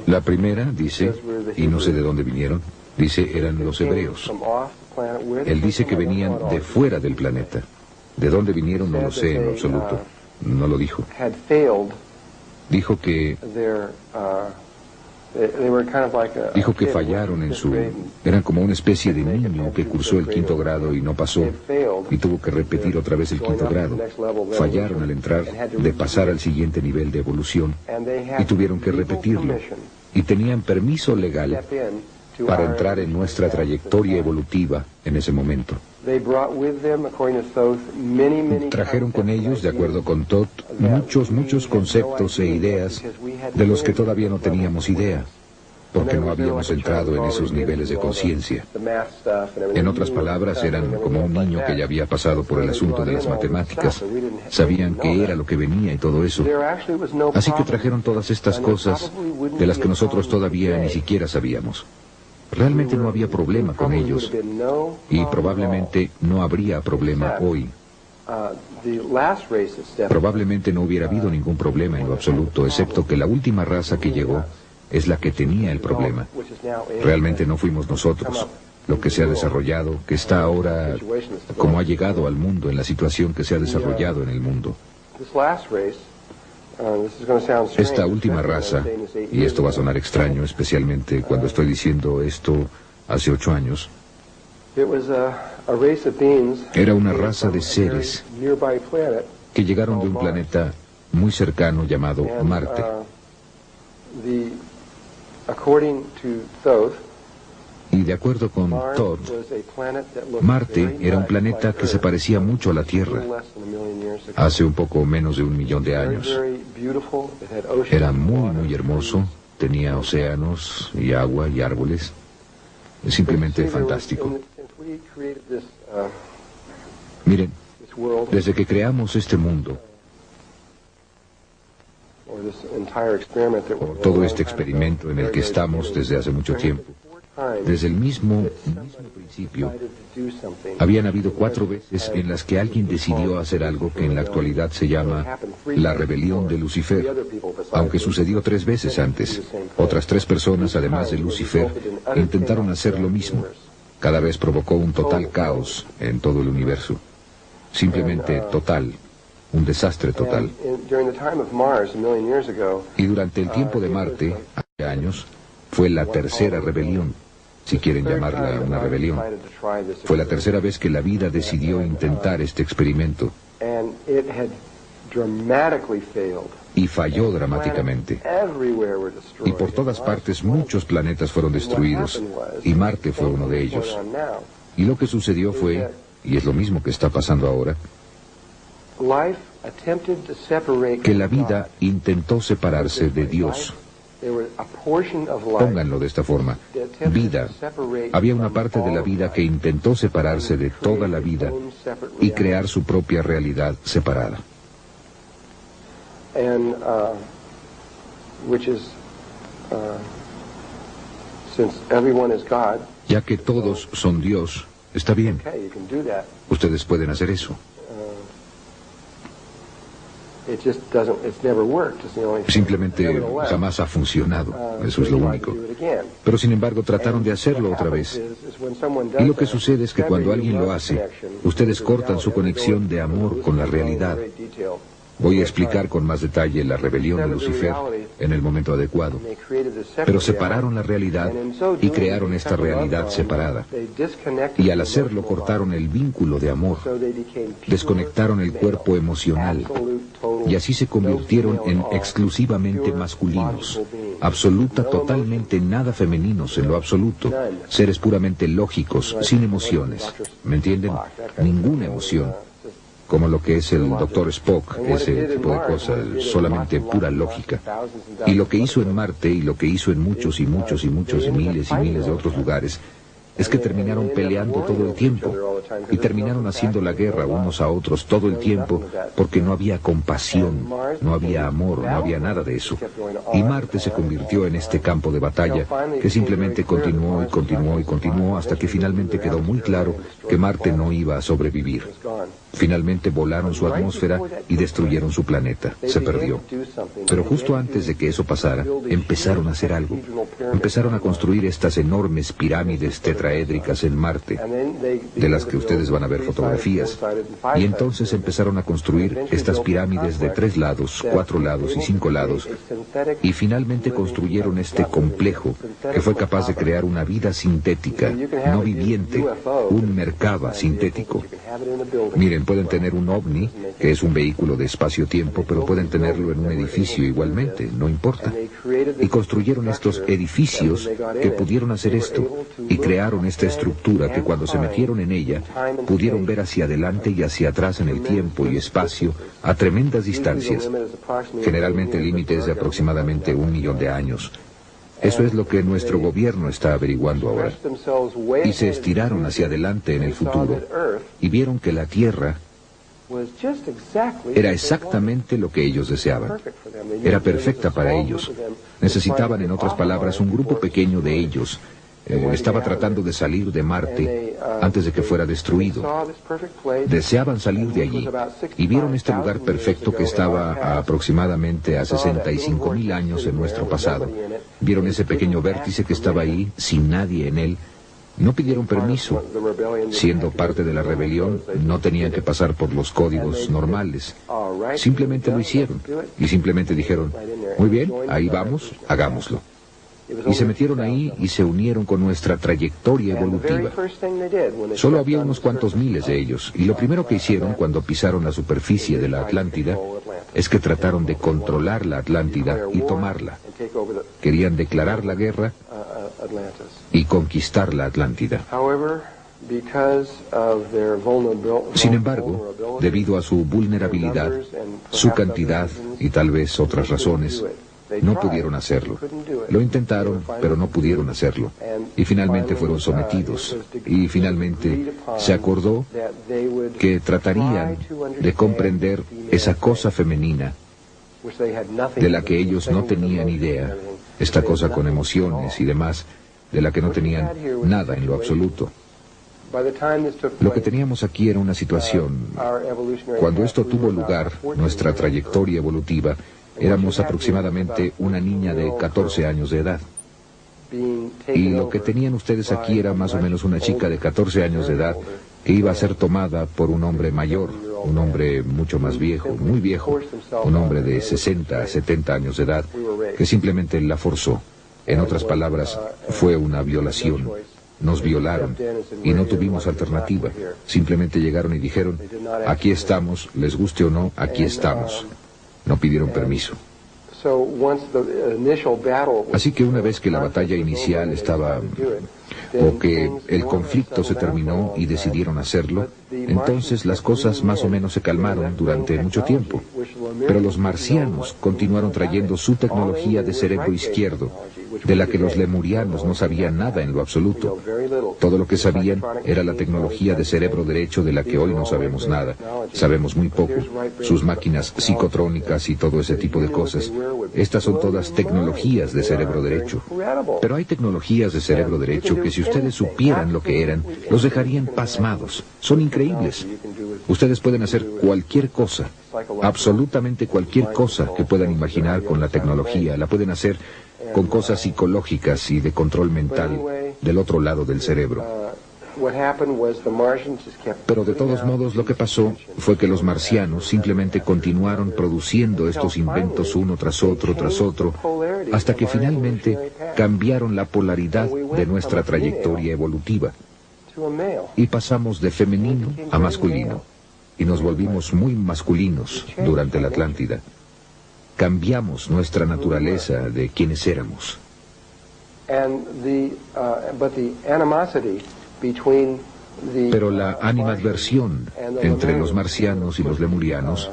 La primera, dice, y no sé de dónde vinieron, dice, eran los hebreos. Él dice que venían de fuera del planeta. De dónde vinieron no lo sé en absoluto. No lo dijo. Dijo que fallaron en su... Eran como una especie de niño que cursó el 5º grado y no pasó, y tuvo que repetir otra vez el 5º grado. Fallaron al entrar, de pasar al siguiente nivel de evolución, y tuvieron que repetirlo. Y tenían permiso legal para entrar en nuestra trayectoria evolutiva en ese momento. Trajeron con ellos, de acuerdo con Toth, muchos conceptos e ideas de los que todavía no teníamos idea, porque no habíamos entrado en esos niveles de conciencia. En otras palabras, eran como un niño que ya había pasado por el asunto de las matemáticas. Sabían qué era lo que venía y todo eso. Así que trajeron todas estas cosas de las que nosotros todavía ni siquiera sabíamos. Realmente no había problema con ellos, y probablemente no habría problema hoy. Probablemente no hubiera habido ningún problema en lo absoluto, excepto que la última raza que llegó es la que tenía el problema. Realmente no fuimos nosotros. Lo que se ha desarrollado, que está ahora como ha llegado al mundo, en la situación que se ha desarrollado en el mundo. Esta última raza, y esto va a sonar extraño, especialmente cuando estoy diciendo esto hace 8 años, era una raza de seres que llegaron de un planeta muy cercano llamado Marte. According to Thoth, Y de acuerdo con Todd, Marte era un planeta que se parecía mucho a la Tierra hace un poco menos de 1 millón de años. Era muy hermoso, tenía océanos y agua y árboles. Es simplemente fantástico. Miren, desde que creamos este mundo, o todo este experimento en el que estamos desde hace mucho tiempo, desde el mismo principio, habían habido 4 veces en las que alguien decidió hacer algo que en la actualidad se llama la rebelión de Lucifer, aunque sucedió 3 veces antes. Otras 3 personas, además de Lucifer, intentaron hacer lo mismo. Cada vez provocó un total caos en todo el universo. Simplemente total. Un desastre total. Y durante el tiempo de Marte, hace años, fue la 3ª rebelión, si quieren llamarla una rebelión. Fue la 3ª vez que la vida decidió intentar este experimento. Y falló dramáticamente. Y por todas partes muchos planetas fueron destruidos, y Marte fue uno de ellos. Y lo que sucedió fue, y es lo mismo que está pasando ahora, que la vida intentó separarse de Dios. Pónganlo de esta forma. Vida. Había una parte de la vida que intentó separarse de toda la vida y crear su propia realidad separada. Ya que todos son Dios, está bien. Ustedes pueden hacer eso. Simplemente jamás ha funcionado, eso es lo único. Pero sin embargo trataron de hacerlo otra vez. Y lo que sucede es que cuando alguien lo hace, ustedes cortan su conexión de amor con la realidad. Voy a explicar con más detalle la rebelión de Lucifer en el momento adecuado. Pero separaron la realidad y crearon esta realidad separada. Y al hacerlo cortaron el vínculo de amor. Desconectaron el cuerpo emocional. Y así se convirtieron en exclusivamente masculinos. Absoluta, totalmente nada femeninos en lo absoluto. Seres puramente lógicos, sin emociones. ¿Me entienden? Ninguna emoción. Como lo que es el Dr. Spock, ese tipo de cosas, solamente pura lógica. Y lo que hizo en Marte, y lo que hizo en muchos y miles de otros lugares, es que terminaron peleando todo el tiempo, y terminaron haciendo la guerra unos a otros todo el tiempo, porque no había compasión, no había amor, no había nada de eso. Y Marte se convirtió en este campo de batalla que simplemente continuó y continuó y continuó hasta que finalmente quedó muy claro que Marte no iba a sobrevivir. Finalmente volaron su atmósfera y destruyeron su planeta. Se perdió. Pero justo antes de que eso pasara, empezaron a hacer algo. Empezaron a construir estas enormes pirámides tetraédricas en Marte, de las que ustedes van a ver fotografías. Y entonces empezaron a construir estas pirámides de 3 lados, 4 lados y 5 lados. Y finalmente construyeron este complejo que fue capaz de crear una vida sintética, no viviente, un Merkaba sintético. Miren, pueden tener un ovni, que es un vehículo de espacio-tiempo, pero pueden tenerlo en un edificio igualmente, no importa. Y construyeron estos edificios que pudieron hacer esto, y crearon esta estructura que cuando se metieron en ella, pudieron ver hacia adelante y hacia atrás en el tiempo y espacio a tremendas distancias. Generalmente el límite es de aproximadamente 1 millón de años. Eso es lo que nuestro gobierno está averiguando ahora. Y se estiraron hacia adelante en el futuro y vieron que la Tierra era exactamente lo que ellos deseaban. Era perfecta para ellos. Necesitaban, en otras palabras, un grupo pequeño de ellos. Estaba tratando de salir de Marte antes de que fuera destruido. Deseaban salir de allí y vieron este lugar perfecto que estaba aproximadamente a 65.000 años en nuestro pasado. Vieron ese pequeño vértice que estaba ahí, sin nadie en él. No pidieron permiso. Siendo parte de la rebelión, no tenían que pasar por los códigos normales. Simplemente lo hicieron. Y simplemente dijeron, muy bien, ahí vamos, hagámoslo. y se metieron ahí y se unieron con nuestra trayectoria evolutiva. Solo había unos cuantos miles de ellos, y lo primero que hicieron cuando pisaron la superficie de la Atlántida es que trataron de controlar la Atlántida y tomarla. Querían declarar la guerra y conquistar la Atlántida. Sin embargo, debido a su vulnerabilidad, su cantidad y tal vez otras razones, no pudieron hacerlo. Lo intentaron, pero no pudieron hacerlo. Y finalmente fueron sometidos. Y finalmente se acordó que tratarían de comprender esa cosa femenina de la que ellos no tenían idea, esta cosa con emociones y demás, de la que no tenían nada en lo absoluto. Lo que teníamos aquí era una situación. Cuando esto tuvo lugar, nuestra trayectoria evolutiva, éramos aproximadamente una niña de 14 años de edad. Y lo que tenían ustedes aquí era más o menos una chica de 14 años de edad que iba a ser tomada por un hombre mayor, un hombre mucho más viejo, muy viejo, un hombre de 60 a 70 años de edad, que simplemente la forzó. En otras palabras, fue una violación. Nos violaron y no tuvimos alternativa. Simplemente llegaron y dijeron, aquí estamos, les guste o no, aquí estamos. No pidieron permiso. Así que una vez que la batalla inicial estaba, o que el conflicto se terminó y decidieron hacerlo, entonces las cosas más o menos se calmaron durante mucho tiempo. Pero los marcianos continuaron trayendo su tecnología de cerebro izquierdo, de la que los lemurianos no sabían nada en lo absoluto. Todo lo que sabían era la tecnología de cerebro derecho de la que hoy no sabemos nada. Sabemos muy poco. Sus máquinas psicotrónicas y todo ese tipo de cosas. Estas son todas tecnologías de cerebro derecho. Pero hay tecnologías de cerebro derecho que si ustedes supieran lo que eran, los dejarían pasmados. Son increíbles. Ustedes pueden hacer cualquier cosa, absolutamente cualquier cosa que puedan imaginar con la tecnología. La pueden hacer con cosas psicológicas y de control mental del otro lado del cerebro. Pero de todos modos lo que pasó fue que los marcianos simplemente continuaron produciendo estos inventos uno tras otro, hasta que finalmente cambiaron la polaridad de nuestra trayectoria evolutiva. Y pasamos de femenino a masculino. Y nos volvimos muy masculinos durante la Atlántida. Cambiamos nuestra naturaleza de quienes éramos. Pero la animadversión entre los marcianos y los lemurianos,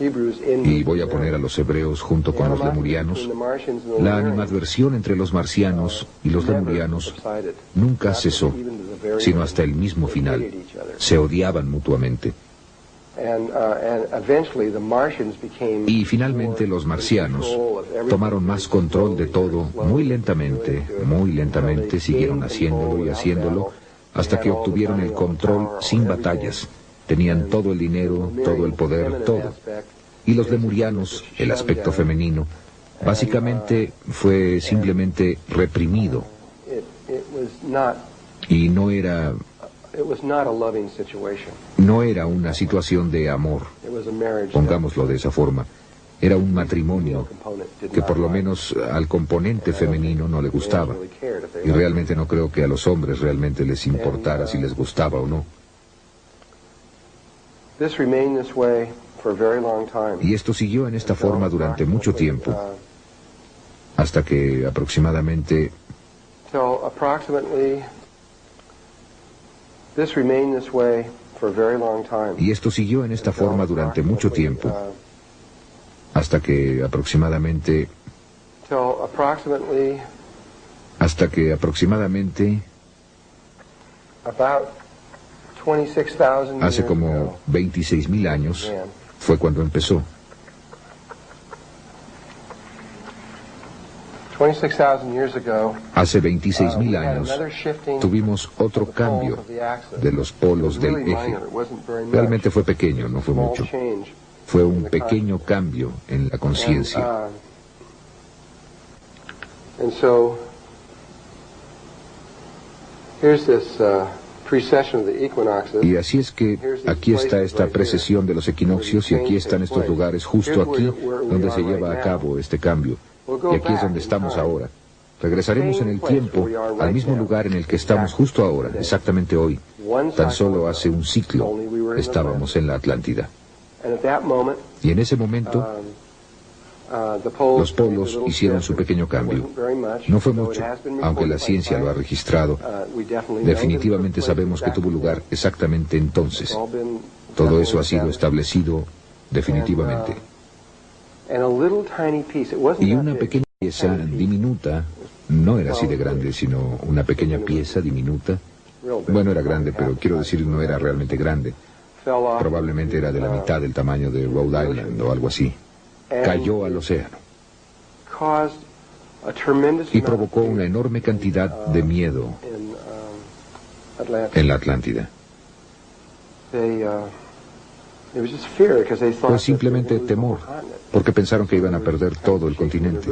y voy a poner a los hebreos junto con los lemurianos, la animadversión entre los marcianos y los lemurianos nunca cesó, sino hasta el mismo final. Se odiaban mutuamente. Y finalmente los marcianos tomaron más control de todo muy lentamente, siguieron haciéndolo y haciéndolo, hasta que obtuvieron el control sin batallas. Tenían todo el dinero, todo el poder, todo. Y los lemurianos, el aspecto femenino, básicamente fue simplemente reprimido. Y no era una situación de amor, pongámoslo de esa forma. Era un matrimonio que por lo menos al componente femenino no le gustaba. Y realmente no creo que a los hombres realmente les importara si les gustaba o no. Y esto siguió en esta forma durante mucho tiempo, hasta que aproximadamente... Y esto siguió en esta forma durante mucho tiempo, hasta que aproximadamente... hace como 26,000 años fue cuando empezó. 26,000 Hace 26,000 años tuvimos otro cambio de los polos del eje. Realmente fue pequeño, no fue mucho. Fue un pequeño cambio en la conciencia. Y así es que aquí está esta precesión de los equinoccios y aquí están estos lugares justo aquí donde se lleva a cabo este cambio. Y aquí es donde estamos ahora. Regresaremos en el tiempo al mismo lugar en el que estamos justo ahora, exactamente hoy. Tan solo hace un ciclo estábamos en la Atlántida. Y en ese momento los polos hicieron su pequeño cambio. No fue mucho, aunque la ciencia lo ha registrado. Definitivamente sabemos que tuvo lugar exactamente entonces. Todo eso ha sido establecido definitivamente. Y una pequeña pieza diminuta, no era así de grande, sino una pequeña pieza diminuta. Bueno, era grande, pero quiero decir, no era realmente grande. Probablemente era de la mitad del tamaño de Rhode Island o algo así. Cayó al océano y provocó una enorme cantidad de miedo en la Atlántida. Fue simplemente temor, porque pensaron que iban a perder todo el continente.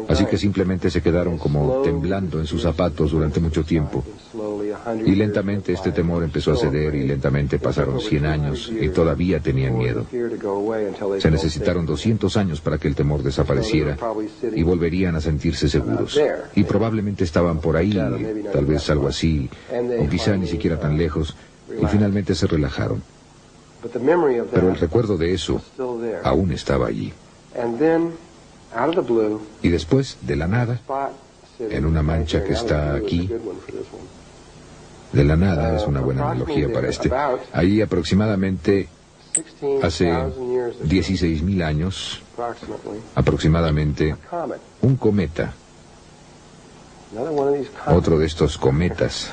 Así que simplemente se quedaron como temblando en sus zapatos durante mucho tiempo. Y lentamente este temor empezó a ceder y lentamente pasaron 100 años y todavía tenían miedo. Se necesitaron 200 años para que el temor desapareciera y volverían a sentirse seguros. Y probablemente estaban por ahí, tal vez algo así, o quizá ni siquiera tan lejos, y finalmente se relajaron. Pero el recuerdo de eso aún estaba allí. Y después, de la nada, en una mancha que está aquí, de la nada es una buena analogía para ahí aproximadamente hace 16.000 años, aproximadamente, un cometa, otro de estos cometas.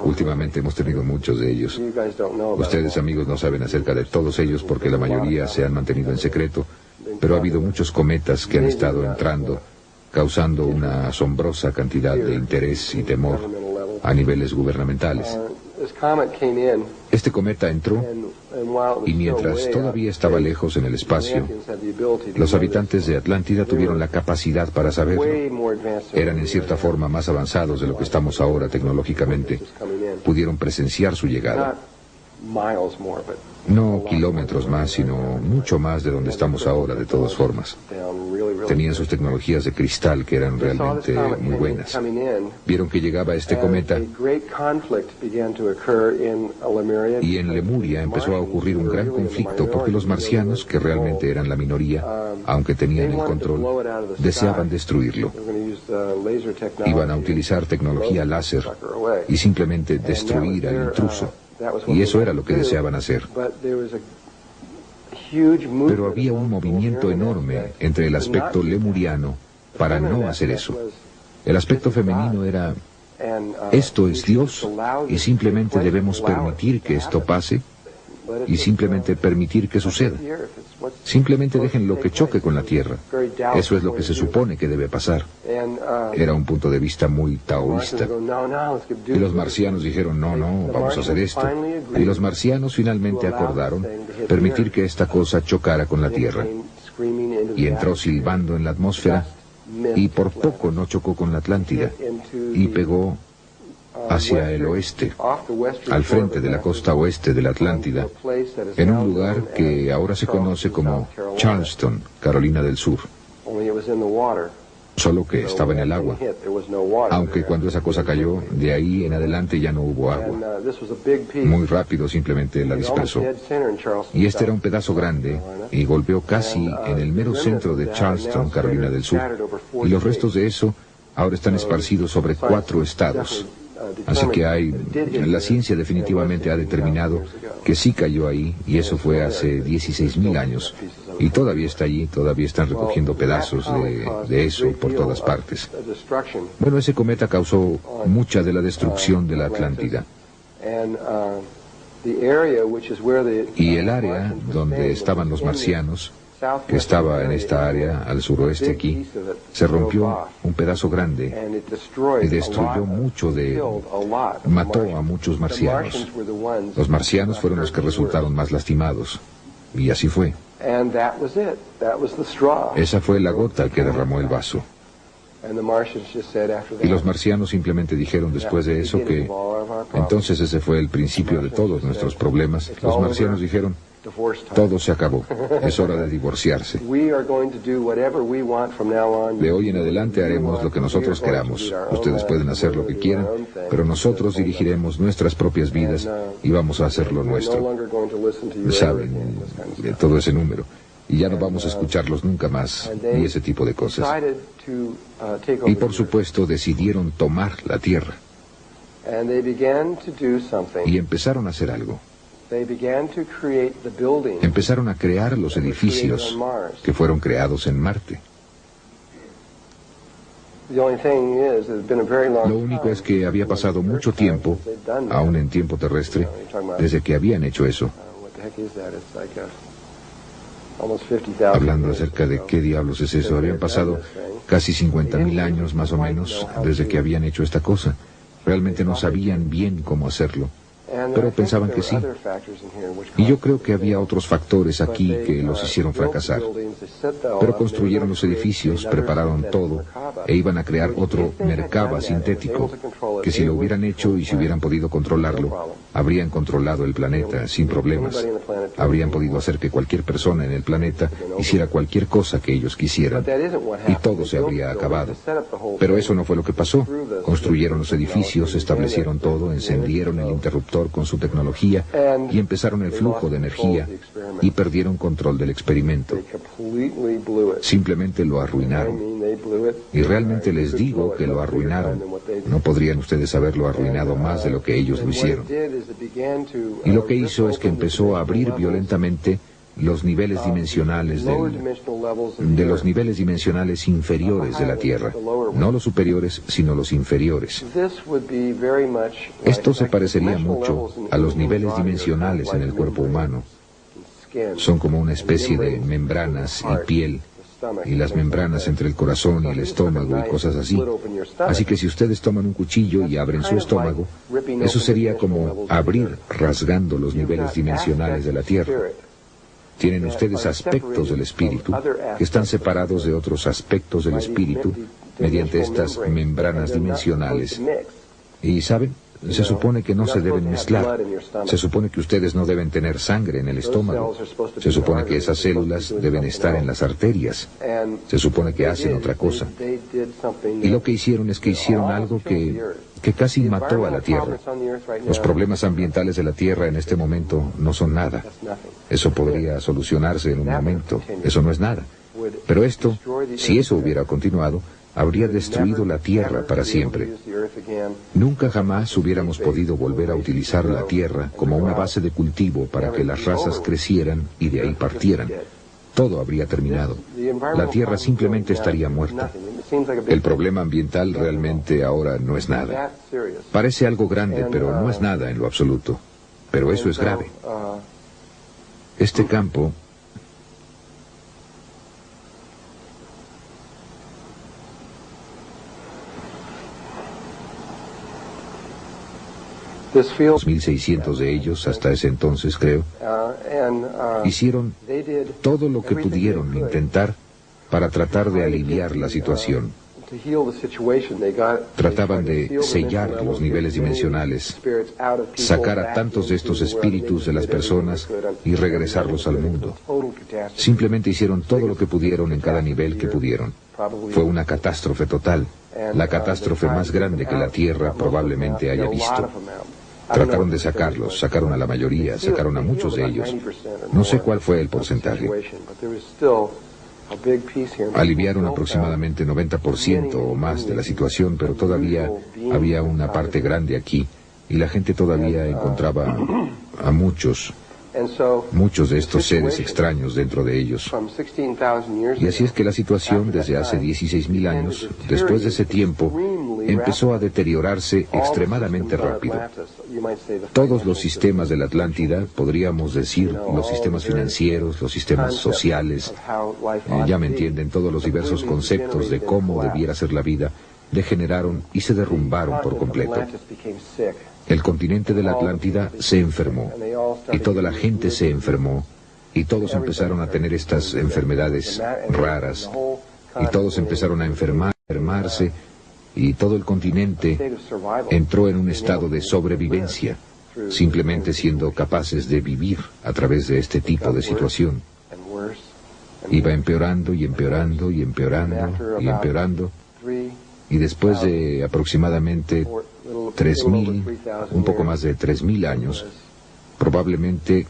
Últimamente hemos tenido muchos de ellos. Ustedes, amigos, no saben acerca de todos ellos porque la mayoría se han mantenido en secreto, pero ha habido muchos cometas que han estado entrando, causando una asombrosa cantidad de interés y temor a niveles gubernamentales. Este cometa entró y mientras todavía estaba lejos en el espacio, los habitantes de Atlántida tuvieron la capacidad para saberlo. Eran en cierta forma más avanzados de lo que estamos ahora tecnológicamente. Pudieron presenciar su llegada. No kilómetros más, sino mucho más de donde estamos ahora, de todas formas. Tenían sus tecnologías de cristal que eran realmente muy buenas. Vieron que llegaba este cometa y en Lemuria empezó a ocurrir un gran conflicto porque los marcianos, que realmente eran la minoría, aunque tenían el control, deseaban destruirlo. Iban a utilizar tecnología láser y simplemente destruir al intruso. Y eso era lo que deseaban hacer. Pero había un movimiento enorme entre el aspecto lemuriano para no hacer eso. El aspecto femenino era, esto es Dios y simplemente debemos permitir que esto pase y simplemente permitir que suceda. Simplemente déjenlo que choque con la tierra. Eso es lo que se supone que debe pasar. Era un punto de vista muy taoísta. Y los marcianos dijeron, no, vamos a hacer esto. Y los marcianos finalmente acordaron permitir que esta cosa chocara con la tierra. Y entró silbando en la atmósfera y por poco no chocó con la Atlántida y pegó hacia el oeste, al frente de la costa oeste de la Atlántida, en un lugar que ahora se conoce como Charleston, Carolina del Sur. Solo que estaba en el agua, aunque cuando esa cosa cayó, de ahí en adelante ya no hubo agua. Muy rápido simplemente la dispersó. Y este era un pedazo grande y golpeó casi en el mero centro de Charleston, Carolina del Sur. Y los restos de eso ahora están esparcidos sobre 4 estados. Así que la ciencia definitivamente ha determinado que sí cayó ahí, y eso fue hace 16.000 años. Y todavía está allí, todavía están recogiendo pedazos de eso por todas partes. Bueno, ese cometa causó mucha de la destrucción de la Atlántida. Y el área donde estaban los marcianos, que estaba en esta área, al suroeste aquí, se rompió un pedazo grande y destruyó mató a muchos marcianos. Los marcianos fueron los que resultaron más lastimados. Y así fue. Esa fue la gota que derramó el vaso. Y los marcianos simplemente dijeron después de eso que entonces ese fue el principio de todos nuestros problemas. Los marcianos dijeron, Todo se acabó. Es hora de divorciarse. De hoy en adelante haremos lo que nosotros queramos. Ustedes pueden hacer lo que quieran, pero nosotros dirigiremos nuestras propias vidas y vamos a hacer lo nuestro. Saben, de todo ese número. Y ya no vamos a escucharlos nunca más, ni ese tipo de cosas. Y por supuesto decidieron tomar la Tierra. Y empezaron a hacer algo. Empezaron a crear los edificios que fueron creados en Marte. Lo único es que había pasado mucho tiempo, aún en tiempo terrestre, desde que habían hecho eso. Hablando acerca de qué diablos es eso, habían pasado casi 50.000 años más o menos desde que habían hecho esta cosa. Realmente no sabían bien cómo hacerlo, pero pensaban que sí. Y yo creo que había otros factores aquí que los hicieron fracasar. Pero construyeron los edificios, prepararon todo, e iban a crear otro Merkaba sintético, que si lo hubieran hecho y si hubieran podido controlarlo, habrían controlado el planeta sin problemas. Habrían podido hacer que cualquier persona en el planeta hiciera cualquier cosa que ellos quisieran, y todo se habría acabado. Pero eso no fue lo que pasó. Construyeron los edificios, establecieron todo, encendieron el interruptor con su tecnología y empezaron el flujo de energía y perdieron control del experimento. Simplemente lo arruinaron. Y realmente les digo que lo arruinaron. No podrían ustedes haberlo arruinado más de lo que ellos lo hicieron. Y lo que hizo es que empezó a abrir violentamente los niveles dimensionales de los niveles dimensionales inferiores de la Tierra. No los superiores, sino los inferiores. Esto se parecería mucho a los niveles dimensionales en el cuerpo humano. Son como una especie de membranas y piel, y las membranas entre el corazón y el estómago y cosas así. Así que si ustedes toman un cuchillo y abren su estómago, eso sería como abrir rasgando los niveles dimensionales de la Tierra. Tienen ustedes aspectos del espíritu que están separados de otros aspectos del espíritu mediante estas membranas dimensionales. Y ¿saben? Se supone que no se deben mezclar. Se supone que ustedes no deben tener sangre en el estómago. Se supone que esas células deben estar en las arterias. Se supone que hacen otra cosa. Y lo que hicieron es que hicieron algo que casi mató a la Tierra. Los problemas ambientales de la Tierra en este momento no son nada. Eso podría solucionarse en un momento. Eso no es nada. Pero esto, si eso hubiera continuado, habría destruido la Tierra para siempre. Nunca jamás hubiéramos podido volver a utilizar la Tierra como una base de cultivo para que las razas crecieran y de ahí partieran. Todo habría terminado. La Tierra simplemente estaría muerta. El problema ambiental realmente ahora no es nada. Parece algo grande, pero no es nada en lo absoluto. Pero eso es grave. Este campo los 1.600 de ellos, hasta ese entonces creo, hicieron todo lo que pudieron intentar para tratar de aliviar la situación. Trataban de sellar los niveles dimensionales, sacar a tantos de estos espíritus de las personas y regresarlos al mundo. Simplemente hicieron todo lo que pudieron en cada nivel que pudieron. Fue una catástrofe total, la catástrofe más grande que la Tierra probablemente haya visto. Trataron de sacarlos, sacaron a la mayoría, sacaron a muchos de ellos. No sé cuál fue el porcentaje. Aliviaron aproximadamente 90% o más de la situación, pero todavía había una parte grande aquí, y la gente todavía encontraba a muchos de estos seres extraños dentro de ellos. Y así es que la situación desde hace 16.000 años, después de ese tiempo, empezó a deteriorarse extremadamente rápido. Todos los sistemas de la Atlántida, podríamos decir, los sistemas financieros, los sistemas sociales, ya me entienden, todos los diversos conceptos de cómo debiera ser la vida, degeneraron y se derrumbaron por completo. El continente de la Atlántida se enfermó, y toda la gente se enfermó, y todos empezaron a tener estas enfermedades raras, y todos empezaron a enfermarse, y todo el continente entró en un estado de sobrevivencia, simplemente siendo capaces de vivir a través de este tipo de situación. Iba empeorando y empeorando y empeorando y empeorando, y después de aproximadamente 3.000, un poco más de 3.000 años, probablemente,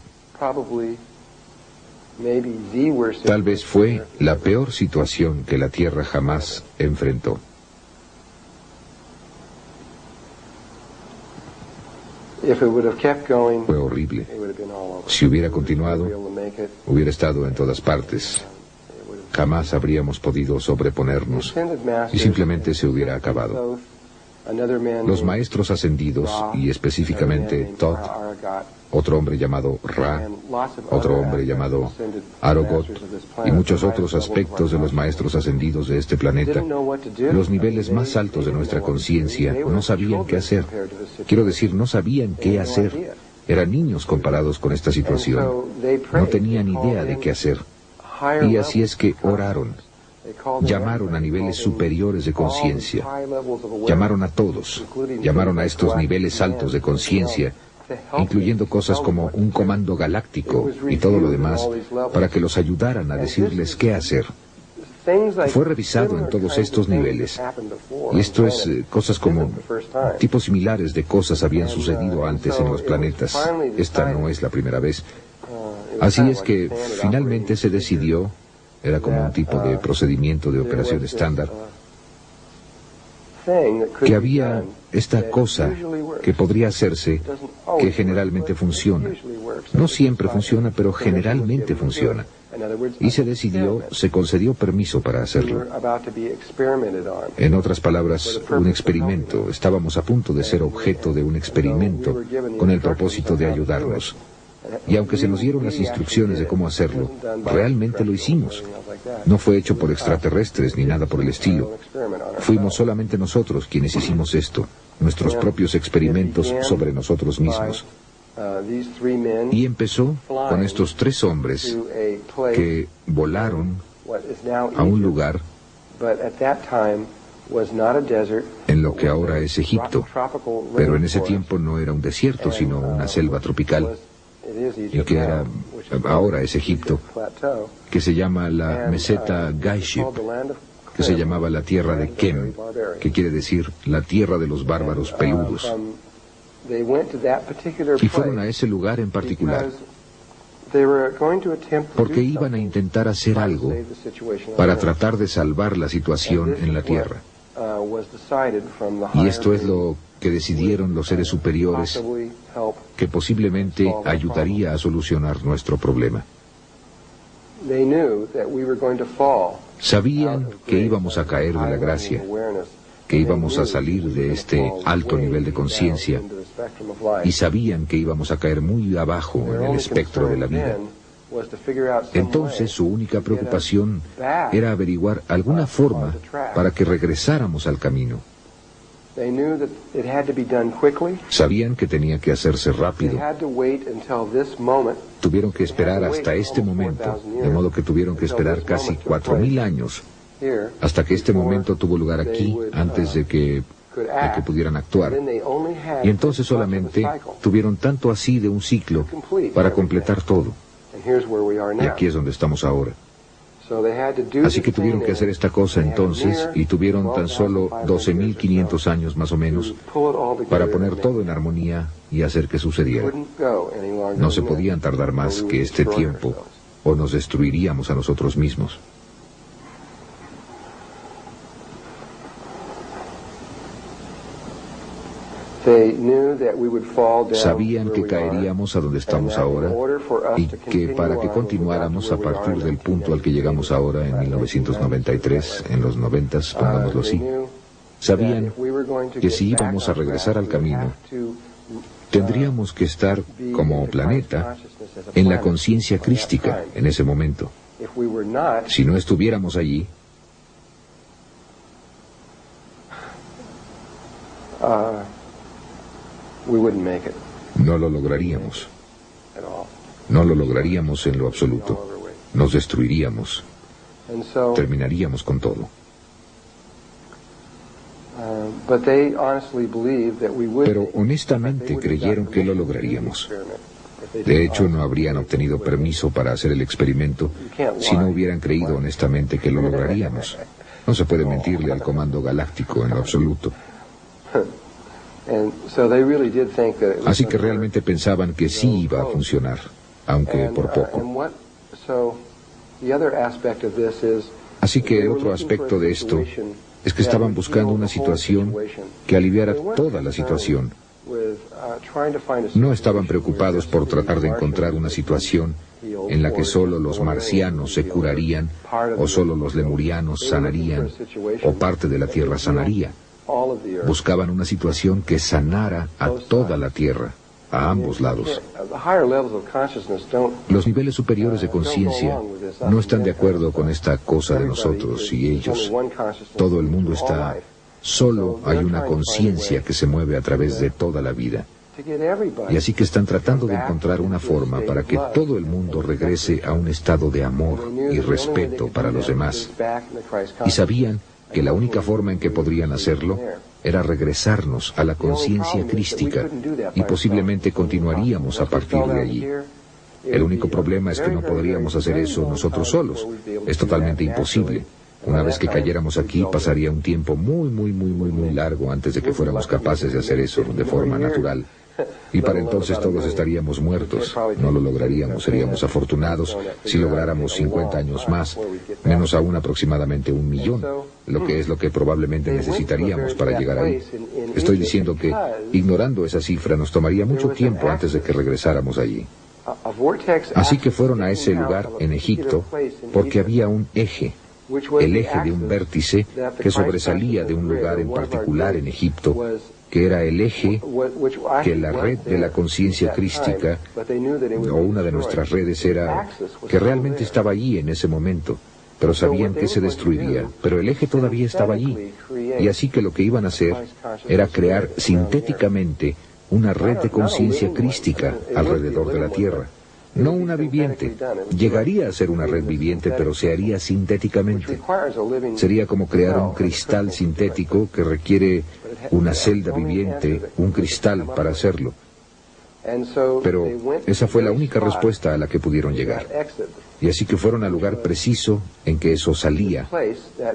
tal vez fue la peor situación que la Tierra jamás enfrentó. Fue horrible. Si hubiera continuado, hubiera estado en todas partes. Jamás habríamos podido sobreponernos y simplemente se hubiera acabado. Los maestros ascendidos, y específicamente Thoth, otro hombre llamado Ra, otro hombre llamado Arogot, y muchos otros aspectos de los maestros ascendidos de este planeta, los niveles más altos de nuestra conciencia, no sabían qué hacer. Quiero decir, no sabían qué hacer. Eran niños comparados con esta situación. No tenían idea de qué hacer. Y así es que oraron. Llamaron a niveles superiores de conciencia. Llamaron a todos. Llamaron a estos niveles altos de conciencia, incluyendo cosas como un comando galáctico y todo lo demás, para que los ayudaran a decirles qué hacer. Fue revisado en todos estos niveles. Y esto es cosas como tipos similares de cosas habían sucedido antes en los planetas. Esta no es la primera vez. Así es que finalmente se decidió, era como un tipo de procedimiento de operación estándar, que había esta cosa que podría hacerse, que generalmente funciona. No siempre funciona, pero generalmente funciona. Y se decidió, se concedió permiso para hacerlo. En otras palabras, un experimento. Estábamos a punto de ser objeto de un experimento con el propósito de ayudarnos. Y aunque se nos dieron las instrucciones de cómo hacerlo, realmente lo hicimos. No fue hecho por extraterrestres ni nada por el estilo. Fuimos solamente nosotros quienes hicimos esto, nuestros propios experimentos sobre nosotros mismos. Y empezó con estos 3 hombres que volaron a un lugar en lo que ahora es Egipto, pero en ese tiempo no era un desierto, sino una selva tropical, y que era, ahora es Egipto, que se llama la meseta Gaiship, que se llamaba la tierra de Kem, que quiere decir la tierra de los bárbaros peludos. Y fueron a ese lugar en particular porque iban a intentar hacer algo para tratar de salvar la situación en la Tierra. Y esto es lo que decidieron los seres superiores, que posiblemente ayudaría a solucionar nuestro problema. Sabían que íbamos a caer de la gracia, que íbamos a salir de este alto nivel de conciencia, y sabían que íbamos a caer muy abajo en el espectro de la vida. Entonces su única preocupación era averiguar alguna forma para que regresáramos al camino. Sabían que tenía que hacerse rápido. Tuvieron que esperar hasta este momento, de modo que tuvieron que esperar casi 4.000 años, hasta que este momento tuvo lugar aquí, antes de que pudieran actuar. Y entonces solamente tuvieron tanto así de un ciclo para completar todo. Y aquí es donde estamos ahora. Así que tuvieron que hacer esta cosa entonces, y tuvieron tan solo 12.500 años más o menos para poner todo en armonía y hacer que sucediera. No se podían tardar más que este tiempo, o nos destruiríamos a nosotros mismos. Sabían que caeríamos a donde estamos ahora y que para que continuáramos a partir del punto al que llegamos ahora en 1993, en los 90s, pongámoslo así, sabían que si íbamos a regresar al camino, tendríamos que estar como planeta en la conciencia crística en ese momento. Si no estuviéramos allí, no lo lograríamos. No lo lograríamos en lo absoluto. Nos destruiríamos. Terminaríamos con todo. Pero honestamente creyeron que lo lograríamos. De hecho, no habrían obtenido permiso para hacer el experimento si no hubieran creído honestamente que lo lograríamos. No se puede mentirle al Comando Galáctico en lo absoluto. Así que realmente pensaban que sí iba a funcionar, aunque por poco. Así que otro aspecto de esto es que estaban buscando una situación que aliviara toda la situación. No estaban preocupados por tratar de encontrar una situación en la que solo los marcianos se curarían, o solo los lemurianos sanarían, o parte de la Tierra sanaría. Buscaban una situación que sanara a toda la Tierra, a ambos lados. Los niveles superiores de conciencia no están de acuerdo con esta cosa de nosotros y ellos. Todo el mundo está... Solo hay una conciencia que se mueve a través de toda la vida. Y así que están tratando de encontrar una forma para que todo el mundo regrese a un estado de amor y respeto para los demás. Y sabían que la única forma en que podrían hacerlo era regresarnos a la conciencia crística, y posiblemente continuaríamos a partir de allí. El único problema es que no podríamos hacer eso nosotros solos. Es totalmente imposible. Una vez que cayéramos aquí, pasaría un tiempo muy largo antes de que fuéramos capaces de hacer eso de forma natural. Y para entonces todos estaríamos muertos. No lo lograríamos. Seríamos afortunados si lográramos 50 años más, menos aún aproximadamente 1 millón, lo que es lo que probablemente necesitaríamos para llegar ahí. Estoy diciendo que, ignorando esa cifra, nos tomaría mucho tiempo antes de que regresáramos allí. Así que fueron a ese lugar en Egipto porque había un eje. El eje de un vértice que sobresalía de un lugar en particular en Egipto, que era el eje que la red de la conciencia crística, o una de nuestras redes, era que realmente estaba allí en ese momento, pero sabían que se destruiría, pero el eje todavía estaba allí, y así que lo que iban a hacer era crear sintéticamente una red de conciencia crística alrededor de la Tierra. No una viviente. Llegaría a ser una red viviente, pero se haría sintéticamente. Sería como crear un cristal sintético que requiere una celda viviente, un cristal para hacerlo. Pero esa fue la única respuesta a la que pudieron llegar. Y así que fueron al lugar preciso en que eso salía,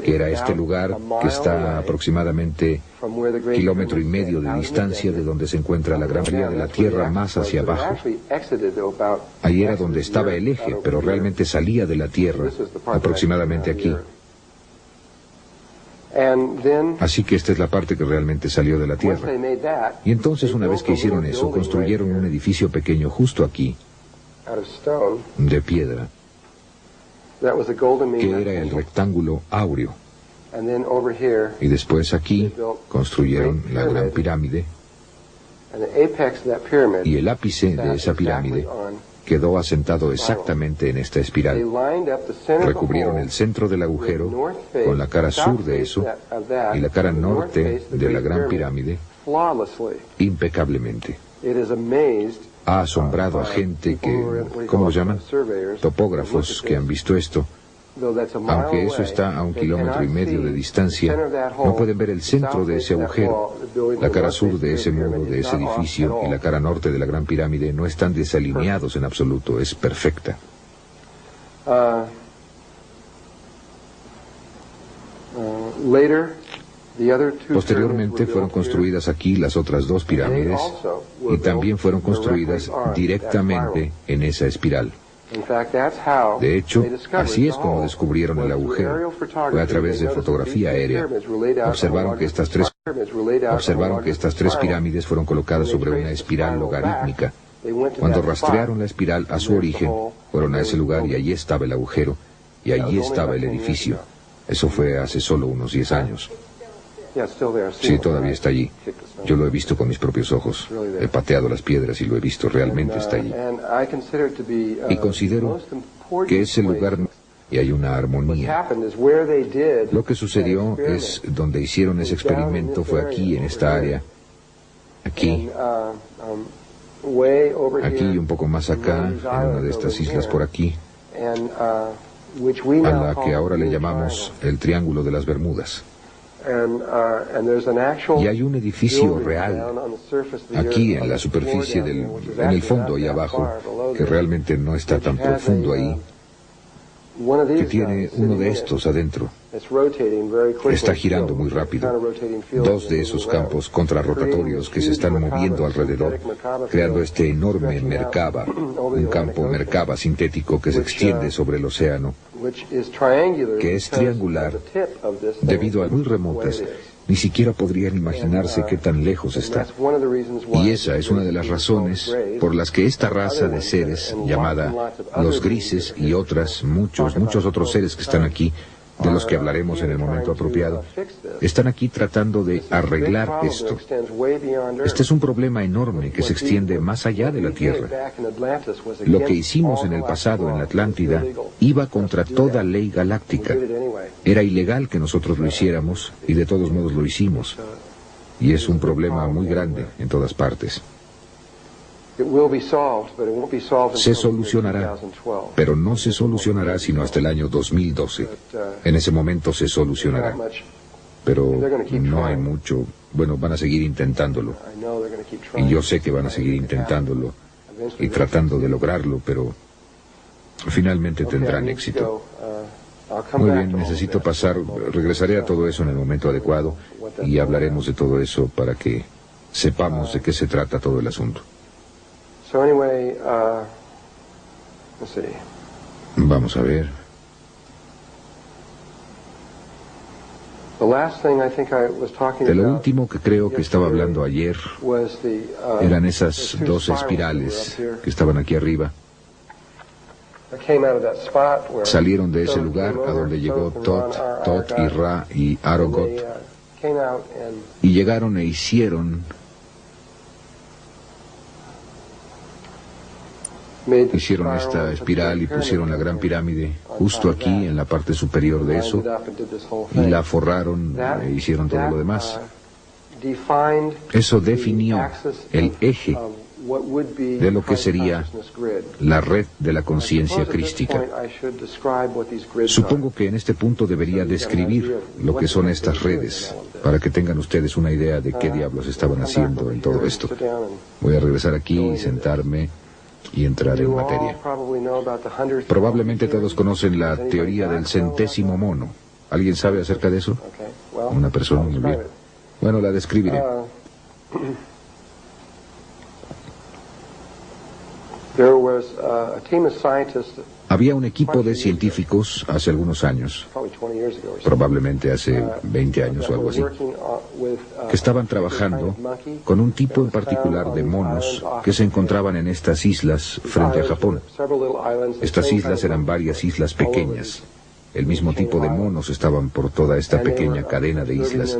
que era este lugar que está a aproximadamente 1,5 kilómetros de distancia de donde se encuentra la gran mayoría de la Tierra más hacia abajo. Ahí era donde estaba el eje, pero realmente salía de la Tierra, aproximadamente aquí. Así que esta es la parte que realmente salió de la Tierra. Y entonces, una vez que hicieron eso, construyeron un edificio pequeño justo aquí, de piedra, que era el rectángulo áureo. Y después aquí construyeron la gran pirámide, y el ápice de esa pirámide quedó asentado exactamente en esta espiral. Recubrieron el centro del agujero con la cara sur de eso y la cara norte de la gran pirámide impecablemente. Ha asombrado a gente que, ¿cómo lo llaman? Topógrafos que han visto esto. Aunque eso está a 1,5 kilómetros de distancia, no pueden ver el centro de ese agujero. La cara sur de ese muro, de ese edificio, y la cara norte de la gran pirámide no están desalineados en absoluto, es perfecta. Posteriormente fueron construidas aquí las otras 2 pirámides, y también fueron construidas directamente en esa espiral. De hecho, así es como descubrieron el agujero. Fue a través de fotografía aérea. Observaron que estas tres pirámides fueron colocadas sobre una espiral logarítmica. Cuando rastrearon la espiral a su origen, fueron a ese lugar y allí estaba el agujero, y allí estaba el edificio. Eso fue hace solo unos 10 años. Sí, todavía está allí. Yo lo he visto con mis propios ojos. He pateado las piedras y lo he visto, realmente está allí. Y considero que ese lugar, y hay una armonía. Lo que sucedió es, donde hicieron ese experimento fue aquí, en esta área. Aquí y un poco más acá, en una de estas islas por aquí, a la que ahora le llamamos el Triángulo de las Bermudas. Y hay un edificio real aquí en la superficie en el fondo ahí abajo, que realmente no está tan profundo ahí, que tiene uno de estos adentro. Está girando muy rápido. Dos de esos campos contrarrotatorios que se están moviendo alrededor, creando este enorme Merkaba, un campo Merkaba sintético que se extiende sobre el océano, que es triangular debido a muy remotas. Ni siquiera podrían imaginarse qué tan lejos está. Y esa es una de las razones por las que esta raza de seres, llamada los grises y muchos otros seres que están aquí, de los que hablaremos en el momento apropiado, están aquí tratando de arreglar esto. Este es un problema enorme que se extiende más allá de la Tierra. Lo que hicimos en el pasado en la Atlántida iba contra toda ley galáctica. Era ilegal que nosotros lo hiciéramos y de todos modos lo hicimos. Y es un problema muy grande en todas partes. Se solucionará, pero no se solucionará sino hasta el año 2012. En ese momento se solucionará. Pero no hay mucho. Bueno, van a seguir intentándolo. Y yo sé que van a seguir intentándolo y tratando de lograrlo, pero finalmente tendrán éxito. Muy bien, necesito regresaré a todo eso en el momento adecuado y hablaremos de todo eso para que sepamos de qué se trata todo el asunto. Vamos a ver. De lo último que creo que estaba hablando ayer eran esas dos espirales que estaban aquí arriba. Salieron de ese lugar a donde llegó Tot y Ra y Arogot y llegaron e hicieron esta espiral y pusieron la gran pirámide justo aquí en la parte superior de eso y la forraron e hicieron todo lo demás. Eso definió el eje de lo que sería la red de la conciencia crística. Supongo que en este punto debería describir lo que son estas redes, para que tengan ustedes una idea de qué diablos estaban haciendo en todo esto. Voy a regresar aquí y sentarme y entrar en materia. Probablemente todos conocen la teoría del centésimo mono. ¿Alguien sabe acerca de eso? Una persona, muy bien. Bueno, la describiré. Había un equipo de científicos hace algunos años, probablemente hace 20 años o algo así, que estaban trabajando con un tipo en particular de monos que se encontraban en estas islas frente a Japón. Estas islas eran varias islas pequeñas. El mismo tipo de monos estaban por toda esta pequeña cadena de islas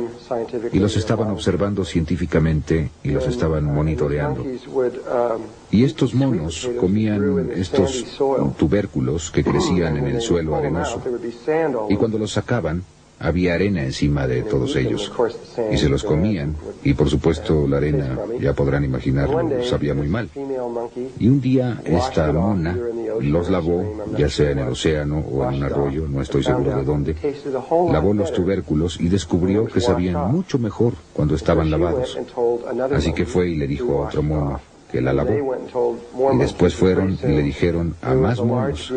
y los estaban observando científicamente y los estaban monitoreando. Y estos monos comían estos tubérculos que crecían en el suelo arenoso y cuando los sacaban había arena encima de todos ellos y se los comían y por supuesto la arena, ya podrán imaginarlo, sabía muy mal. Y un día esta mona los lavó, ya sea en el océano o en un arroyo, no estoy seguro de dónde, lavó los tubérculos y descubrió que sabían mucho mejor cuando estaban lavados. Así que fue y le dijo a otro mono que la lavó. Y después fueron y le dijeron a más monos.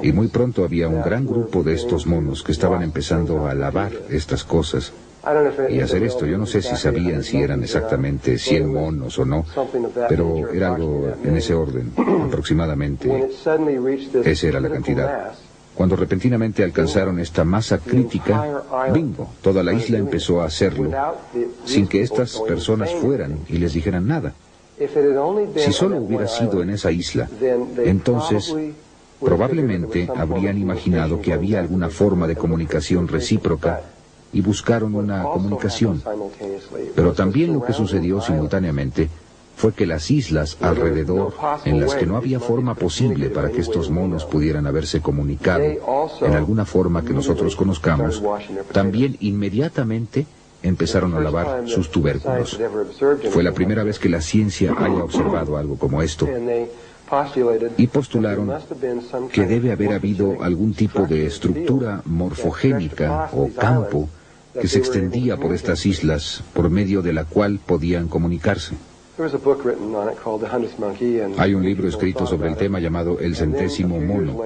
Y muy pronto había un gran grupo de estos monos que estaban empezando a lavar estas cosas y hacer esto. Yo no sé si sabían si eran exactamente 100 monos o no, pero era algo en ese orden, aproximadamente. Esa era la cantidad. Cuando repentinamente alcanzaron esta masa crítica, bingo, toda la isla empezó a hacerlo, sin que estas personas fueran y les dijeran nada. Si solo hubiera sido en esa isla, entonces probablemente habrían imaginado que había alguna forma de comunicación recíproca y buscaron una comunicación. Pero también lo que sucedió simultáneamente fue que las islas alrededor, en las que no había forma posible para que estos monos pudieran haberse comunicado en alguna forma que nosotros conozcamos, también inmediatamente empezaron a lavar sus tubérculos. Fue la primera vez que la ciencia haya observado algo como esto. Y postularon que debe haber habido algún tipo de estructura morfogénica o campo que se extendía por estas islas, por medio de la cual podían comunicarse. Hay un libro escrito sobre el tema llamado El centésimo mono,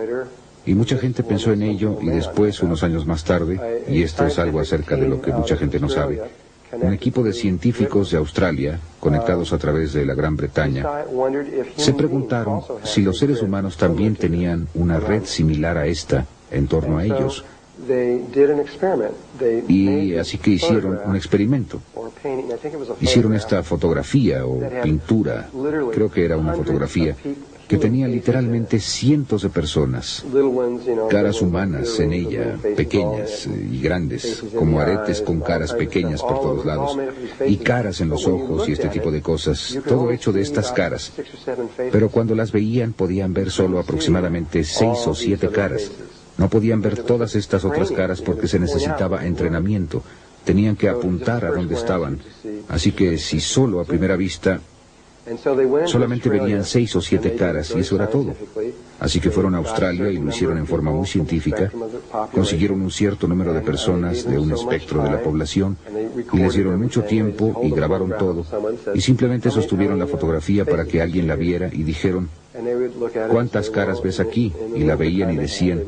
y mucha gente pensó en ello, y después, unos años más tarde, y esto es algo acerca de lo que mucha gente no sabe, un equipo de científicos de Australia, conectados a través de la Gran Bretaña, se preguntaron si los seres humanos también tenían una red similar a esta en torno a ellos. Y así que hicieron un experimento. Hicieron esta fotografía o pintura, creo que era una fotografía, que tenía literalmente cientos de personas, caras humanas en ella, pequeñas y grandes, como aretes con caras pequeñas por todos lados, y caras en los ojos y este tipo de cosas, todo hecho de estas caras. Pero cuando las veían podían ver solo aproximadamente 6 o 7 caras. No podían ver todas estas otras caras porque se necesitaba entrenamiento. Tenían que apuntar a dónde estaban. Así que si solo a primera vista solamente venían 6 o 7 caras, y eso era todo. Así que fueron a Australia y lo hicieron en forma muy científica. Consiguieron un cierto número de personas de un espectro de la población, y les dieron mucho tiempo y grabaron todo, y simplemente sostuvieron la fotografía para que alguien la viera y dijeron: ¿cuántas caras ves aquí? Y la veían y decían,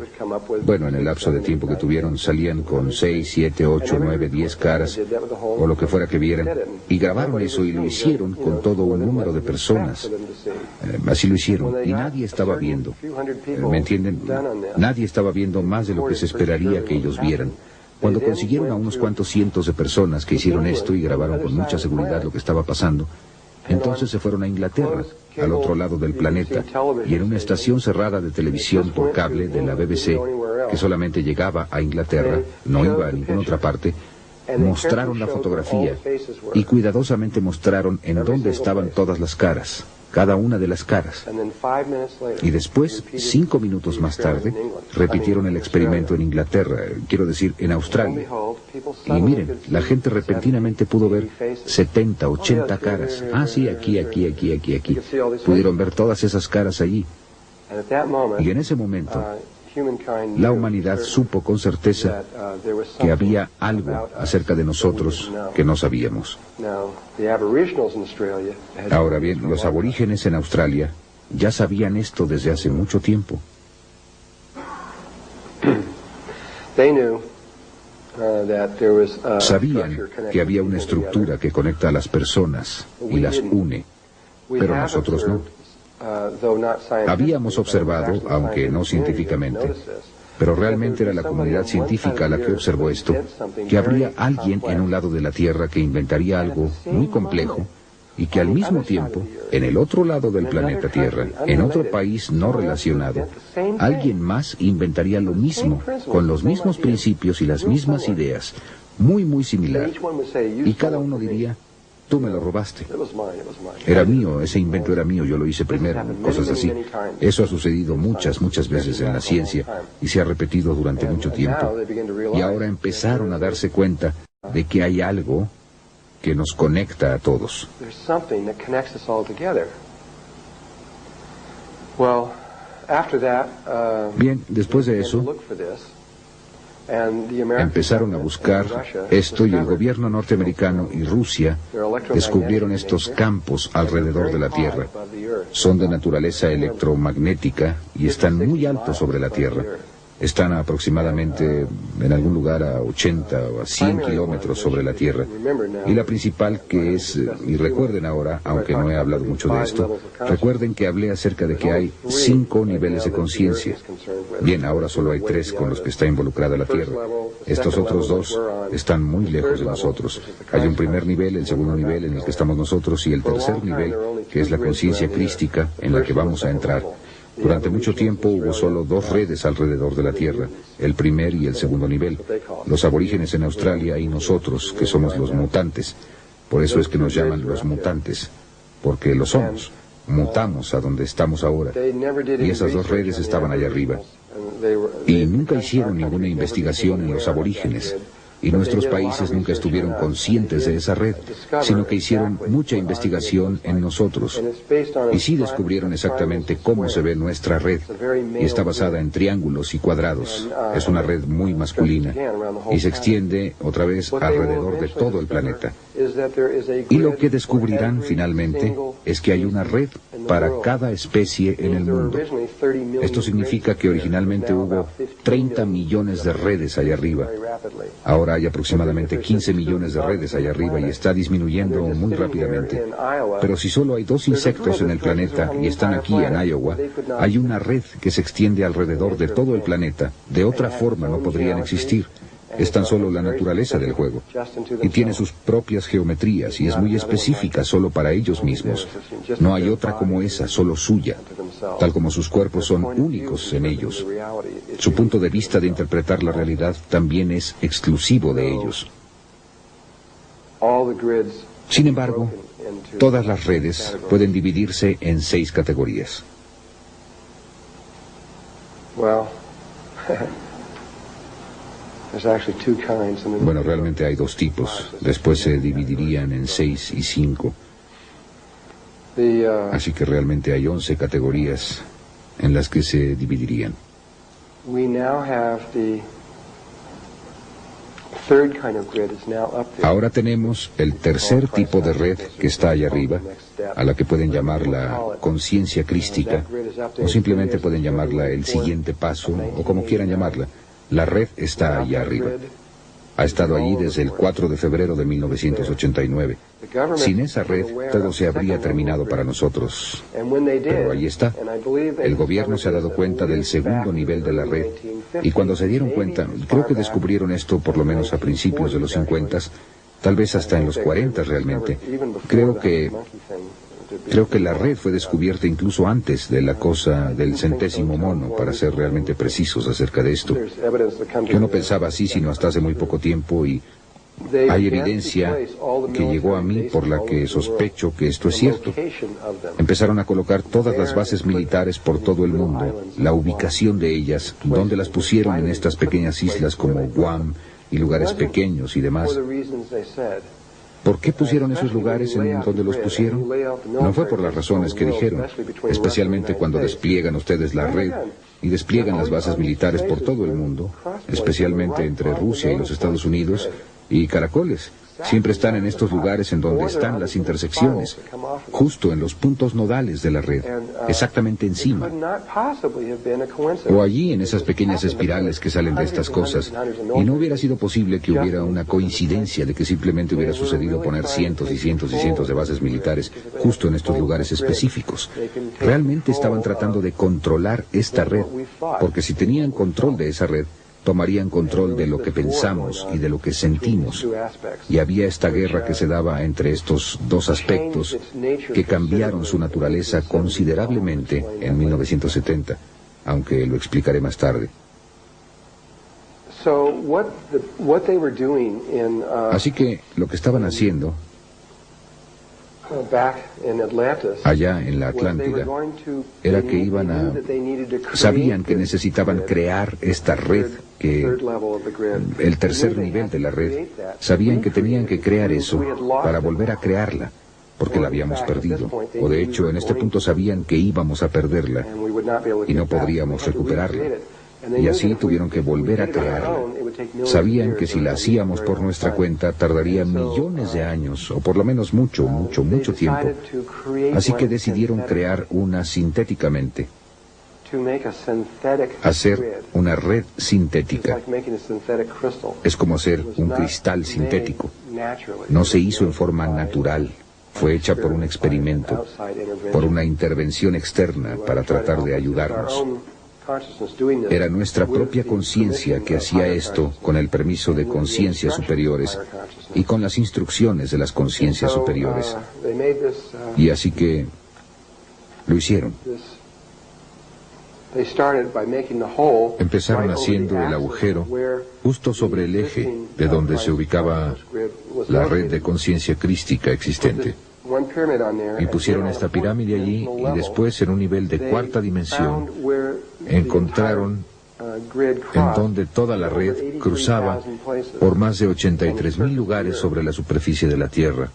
bueno, en el lapso de tiempo que tuvieron salían con 6, 7, 8, 9, 10 caras, o lo que fuera que vieran, y grabaron eso y lo hicieron con todo un número de personas. Así lo hicieron, y nadie estaba viendo. ¿Me entienden? Nadie estaba viendo más de lo que se esperaría que ellos vieran. Cuando consiguieron a unos cuantos cientos de personas que hicieron esto y grabaron con mucha seguridad lo que estaba pasando, entonces se fueron a Inglaterra, al otro lado del planeta, y en una estación cerrada de televisión por cable de la BBC, que solamente llegaba a Inglaterra, no iba a ninguna otra parte, mostraron la fotografía y cuidadosamente mostraron en dónde estaban todas las caras, cada una de las caras. Y después, 5 minutos más tarde, repitieron el experimento en Inglaterra, quiero decir, en Australia. Y miren, la gente repentinamente pudo ver 70, 80 caras. Ah, sí, aquí. Pudieron ver todas esas caras allí. Y en ese momento, la humanidad supo con certeza que había algo acerca de nosotros que no sabíamos. Ahora bien, los aborígenes en Australia ya sabían esto desde hace mucho tiempo. Sabían que había una estructura que conecta a las personas y las une, pero nosotros no. Habíamos observado, aunque no científicamente, pero realmente era la comunidad científica la que observó esto, que habría alguien en un lado de la Tierra que inventaría algo muy complejo y que al mismo tiempo, en el otro lado del planeta Tierra, en otro país no relacionado, alguien más inventaría lo mismo, con los mismos principios y las mismas ideas, muy similar. Y cada uno diría: tú me lo robaste. Era mío, ese invento era mío, yo lo hice primero, cosas así. Eso ha sucedido muchas veces en la ciencia y se ha repetido durante mucho tiempo. Y ahora empezaron a darse cuenta de que hay algo que nos conecta a todos. Bien, después de eso, empezaron a buscar esto, y el gobierno norteamericano y Rusia descubrieron estos campos alrededor de la Tierra. Son de naturaleza electromagnética y están muy altos sobre la Tierra. Están aproximadamente en algún lugar a 80 o a 100 kilómetros sobre la Tierra. Y la principal que es, y recuerden ahora, aunque no he hablado mucho de esto, recuerden que hablé acerca de que hay 5 niveles de conciencia. Bien, ahora solo hay 3 con los que está involucrada la Tierra. Estos otros 2 están muy lejos de nosotros. Hay un primer nivel, el segundo nivel en el que estamos nosotros, y el tercer nivel, que es la conciencia crística en la que vamos a entrar. Durante mucho tiempo hubo solo 2 redes alrededor de la Tierra, el primer y el segundo nivel, los aborígenes en Australia y nosotros, que somos los mutantes. Por eso es que nos llaman los mutantes, porque lo somos. Mutamos a donde estamos ahora, y esas 2 redes estaban allá arriba. Y nunca hicieron ninguna investigación en los aborígenes. y nuestros países nunca estuvieron conscientes de esa red, sino que hicieron mucha investigación en nosotros. Y sí descubrieron exactamente cómo se ve nuestra red, y está basada en triángulos y cuadrados. Es una red muy masculina, y se extiende otra vez alrededor de todo el planeta. Y lo que descubrirán finalmente es que hay una red para cada especie en el mundo. Esto significa que originalmente hubo 30 millones de redes allá arriba. Ahora hay aproximadamente 15 millones de redes allá arriba y está disminuyendo muy rápidamente. Pero si solo hay 2 insectos en el planeta y están aquí en Iowa, hay una red que se extiende alrededor de todo el planeta. De otra forma no podrían existir. Es tan solo la naturaleza del juego. Y tiene sus propias geometrías y es muy específica solo para ellos mismos. No hay otra como esa, solo suya, tal como sus cuerpos son únicos en ellos. Su punto de vista de interpretar la realidad también es exclusivo de ellos. Sin embargo, todas las redes pueden dividirse en 6 categorías. Bueno, realmente hay 2 tipos. Después se dividirían en 6 y 5. Así que realmente hay 11 categorías en las que se dividirían. Ahora tenemos el tercer tipo de red que está allá arriba, a la que pueden llamarla conciencia crística, o simplemente pueden llamarla el siguiente paso, o como quieran llamarla. La red está allá arriba. Ha estado allí desde el 4 de febrero de 1989. Sin esa red, todo se habría terminado para nosotros. Pero ahí está. El gobierno se ha dado cuenta del segundo nivel de la red. Y cuando se dieron cuenta, creo que descubrieron esto por lo menos a principios de los 50, tal vez hasta en los 40 realmente. Creo que la red fue descubierta incluso antes de la cosa del 100º mono, para ser realmente precisos acerca de esto. Yo no pensaba así sino hasta hace muy poco tiempo, y hay evidencia que llegó a mí por la que sospecho que esto es cierto. Empezaron a colocar todas las bases militares por todo el mundo, la ubicación de ellas, dónde las pusieron en estas pequeñas islas como Guam y lugares pequeños y demás. ¿Por qué pusieron esos lugares en donde los pusieron? No fue por las razones que dijeron, especialmente cuando despliegan ustedes la red y despliegan las bases militares por todo el mundo, especialmente entre Rusia y los Estados Unidos, y caracoles. Siempre están en estos lugares en donde están las intersecciones, justo en los puntos nodales de la red, exactamente encima. O allí en esas pequeñas espirales que salen de estas cosas. Y no hubiera sido posible que hubiera una coincidencia de que simplemente hubiera sucedido poner cientos y cientos y cientos de bases militares justo en estos lugares específicos. Realmente estaban tratando de controlar esta red, porque si tenían control de esa red, tomarían control de lo que pensamos y de lo que sentimos. Y había esta guerra que se daba entre estos 2 aspectos que cambiaron su naturaleza considerablemente en 1970, aunque lo explicaré más tarde. Así que lo que estaban haciendo allá en la Atlántida era que sabían que necesitaban crear esta red, el tercer nivel de la red. Sabían que tenían que crear eso para volver a crearla, porque la habíamos perdido, o de hecho en este punto sabían que íbamos a perderla y no podríamos recuperarla. Y así tuvieron que volver a crearla. Sabían que si la hacíamos por nuestra cuenta tardaría millones de años, o por lo menos mucho tiempo. Así que decidieron crear una sintéticamente. Hacer una red sintética. Es como hacer un cristal sintético. No se hizo en forma natural. Fue hecha por un experimento, por una intervención externa para tratar de ayudarnos. Era nuestra propia conciencia que hacía esto con el permiso de conciencias superiores y con las instrucciones de las conciencias superiores. Y así que lo hicieron. Empezaron haciendo el agujero justo sobre el eje de donde se ubicaba la red de conciencia crística existente. Y pusieron esta pirámide allí, y después en un nivel de 4ª dimensión encontraron en donde toda la red cruzaba por más de 83,000 lugares sobre la superficie de la Tierra.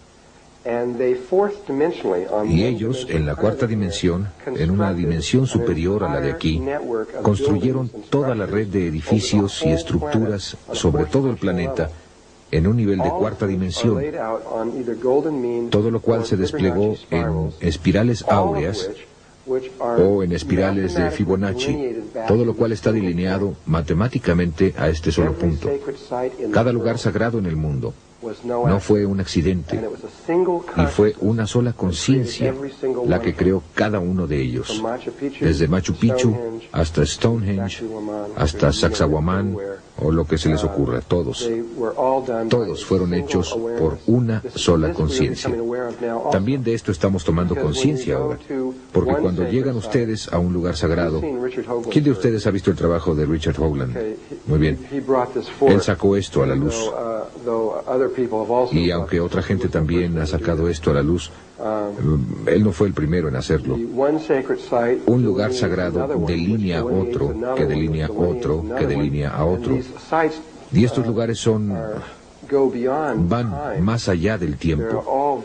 Y ellos, en la cuarta dimensión, en una dimensión superior a la de aquí, construyeron toda la red de edificios y estructuras sobre todo el planeta en un nivel de cuarta dimensión, todo lo cual se desplegó en espirales áureas o en espirales de Fibonacci, todo lo cual está delineado matemáticamente a este solo punto. Cada lugar sagrado en el mundo no fue un accidente, y fue una sola conciencia la que creó cada uno de ellos, desde Machu Picchu hasta Stonehenge, hasta Sacsayhuamán, o lo que se les ocurra, todos fueron hechos por una sola conciencia. También de esto estamos tomando conciencia ahora, porque cuando llegan ustedes a un lugar sagrado, ¿quién de ustedes ha visto el trabajo de Richard Hoagland? Muy bien, él sacó esto a la luz, y aunque otra gente también ha sacado esto a la luz, él no fue el primero en hacerlo. Un lugar sagrado delinea otro, que delinea otro, que delinea a otro. Y estos lugares van más allá del tiempo.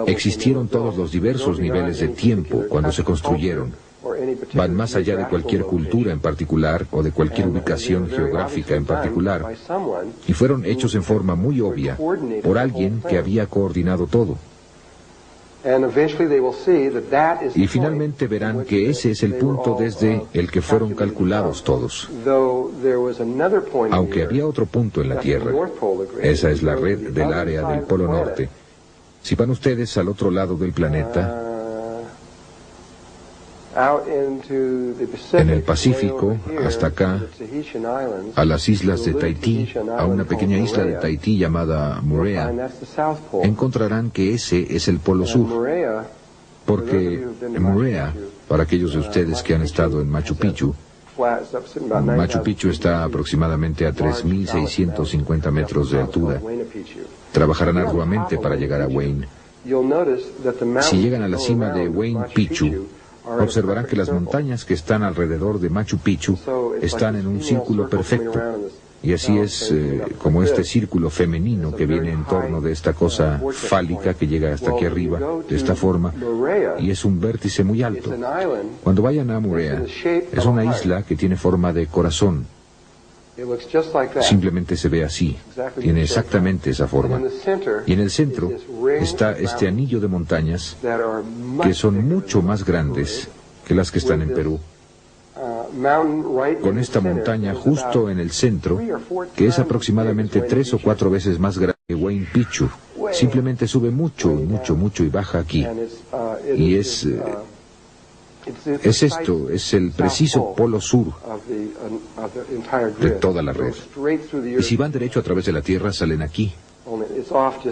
Existieron todos los diversos niveles de tiempo cuando se construyeron. Van más allá de cualquier cultura en particular o de cualquier ubicación geográfica en particular. Y fueron hechos en forma muy obvia por alguien que había coordinado todo. Y finalmente verán que ese es el punto desde el que fueron calculados todos. Aunque había otro punto en la Tierra, esa es la red del área del Polo Norte. Si van ustedes al otro lado del planeta, en el Pacífico, hasta acá, a las islas de Tahití, a una pequeña isla de Tahití llamada Moorea, encontrarán que ese es el Polo Sur, porque Moorea, para aquellos de ustedes que han estado en Machu Picchu, Machu Picchu está aproximadamente a 3,650 metros de altura. Trabajarán arduamente para llegar a Huayna. Si llegan a la cima de Huayna Picchu, observarán que las montañas que están alrededor de Machu Picchu están en un círculo perfecto. Y así es como este círculo femenino que viene en torno de esta cosa fálica que llega hasta aquí arriba, de esta forma, y es un vértice muy alto. Cuando vayan a Moorea, es una isla que tiene forma de corazón. Simplemente se ve así, tiene exactamente esa forma. Y en el centro está este anillo de montañas que son mucho más grandes que las que están en Perú. Con esta montaña justo en el centro, que es aproximadamente 3 o 4 veces más grande que Huayna Picchu, simplemente sube mucho, mucho, mucho y baja aquí. Y es esto, es el preciso polo sur de toda la red. Y si van derecho a través de la Tierra, salen aquí.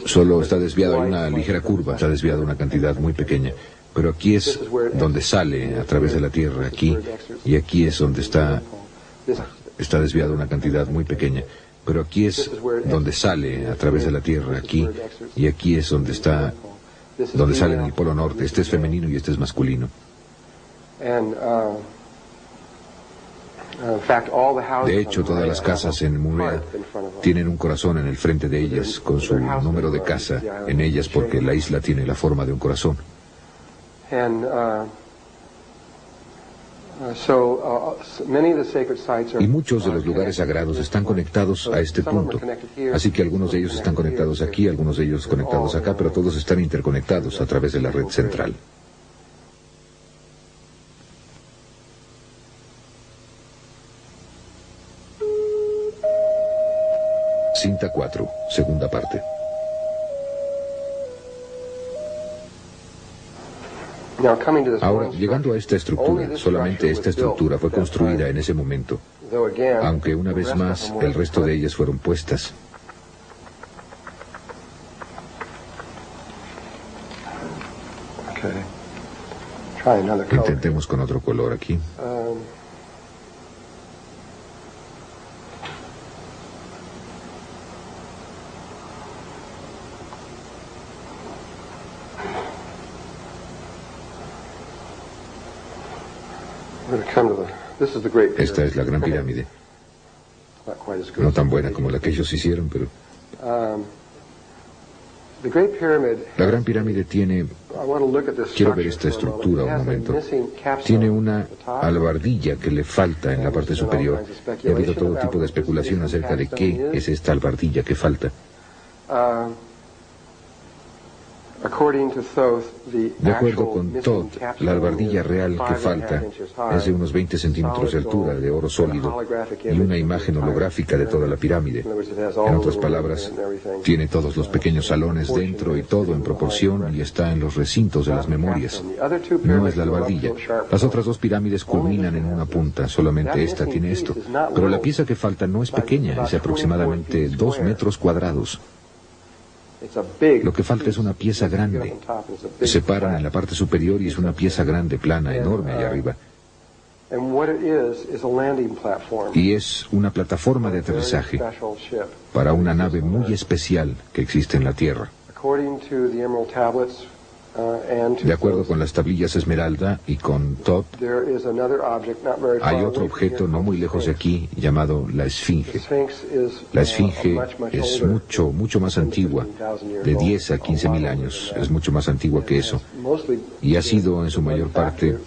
Solo está desviado, hay una ligera curva, está desviado una cantidad muy pequeña. Pero aquí es donde sale a través de la Tierra, aquí, y aquí es donde está desviado una cantidad muy pequeña. Pero aquí es donde sale a través de la Tierra, aquí, y aquí es donde sale en el Polo Norte. Este es femenino y este es masculino. De hecho, todas las casas en Moorea tienen un corazón en el frente de ellas, con su número de casa en ellas, porque la isla tiene la forma de un corazón. Y muchos de los lugares sagrados están conectados a este punto. Así que algunos de ellos están conectados aquí, algunos de ellos conectados acá, pero todos están interconectados a través de la red central. Cinta 4, segunda parte. Ahora, llegando a esta estructura, solamente esta estructura fue construida en ese momento, aunque una vez más el resto de ellas fueron puestas. Intentemos con otro color aquí. Esta es la Gran Pirámide. No tan buena como la que ellos hicieron, pero... La Gran Pirámide tiene... Quiero ver esta estructura un momento. Tiene una albardilla que le falta en la parte superior. Y ha habido todo tipo de especulación acerca de qué es esta albardilla que falta. De acuerdo con Todd, la albardilla real que falta es de unos 20 centímetros de altura, de oro sólido, y una imagen holográfica de toda la pirámide. En otras palabras, tiene todos los pequeños salones dentro y todo en proporción, y está en los recintos de las memorias. No es la albardilla. Las otras dos pirámides culminan en una punta, solamente esta tiene esto. Pero la pieza que falta no es pequeña, es de aproximadamente 2 metros cuadrados. Lo que falta es una pieza grande. Se paran en la parte superior y es una pieza grande, plana, enorme allá arriba. Y es una plataforma de aterrizaje para una nave muy especial que existe en la Tierra. De acuerdo con las tablillas Esmeralda y con Todd, hay otro objeto no muy lejos de aquí llamado la Esfinge. La Esfinge es mucho más antigua, de 10 a 15.000 años, es mucho más antigua que eso. Y ha sido, en su mayor parte,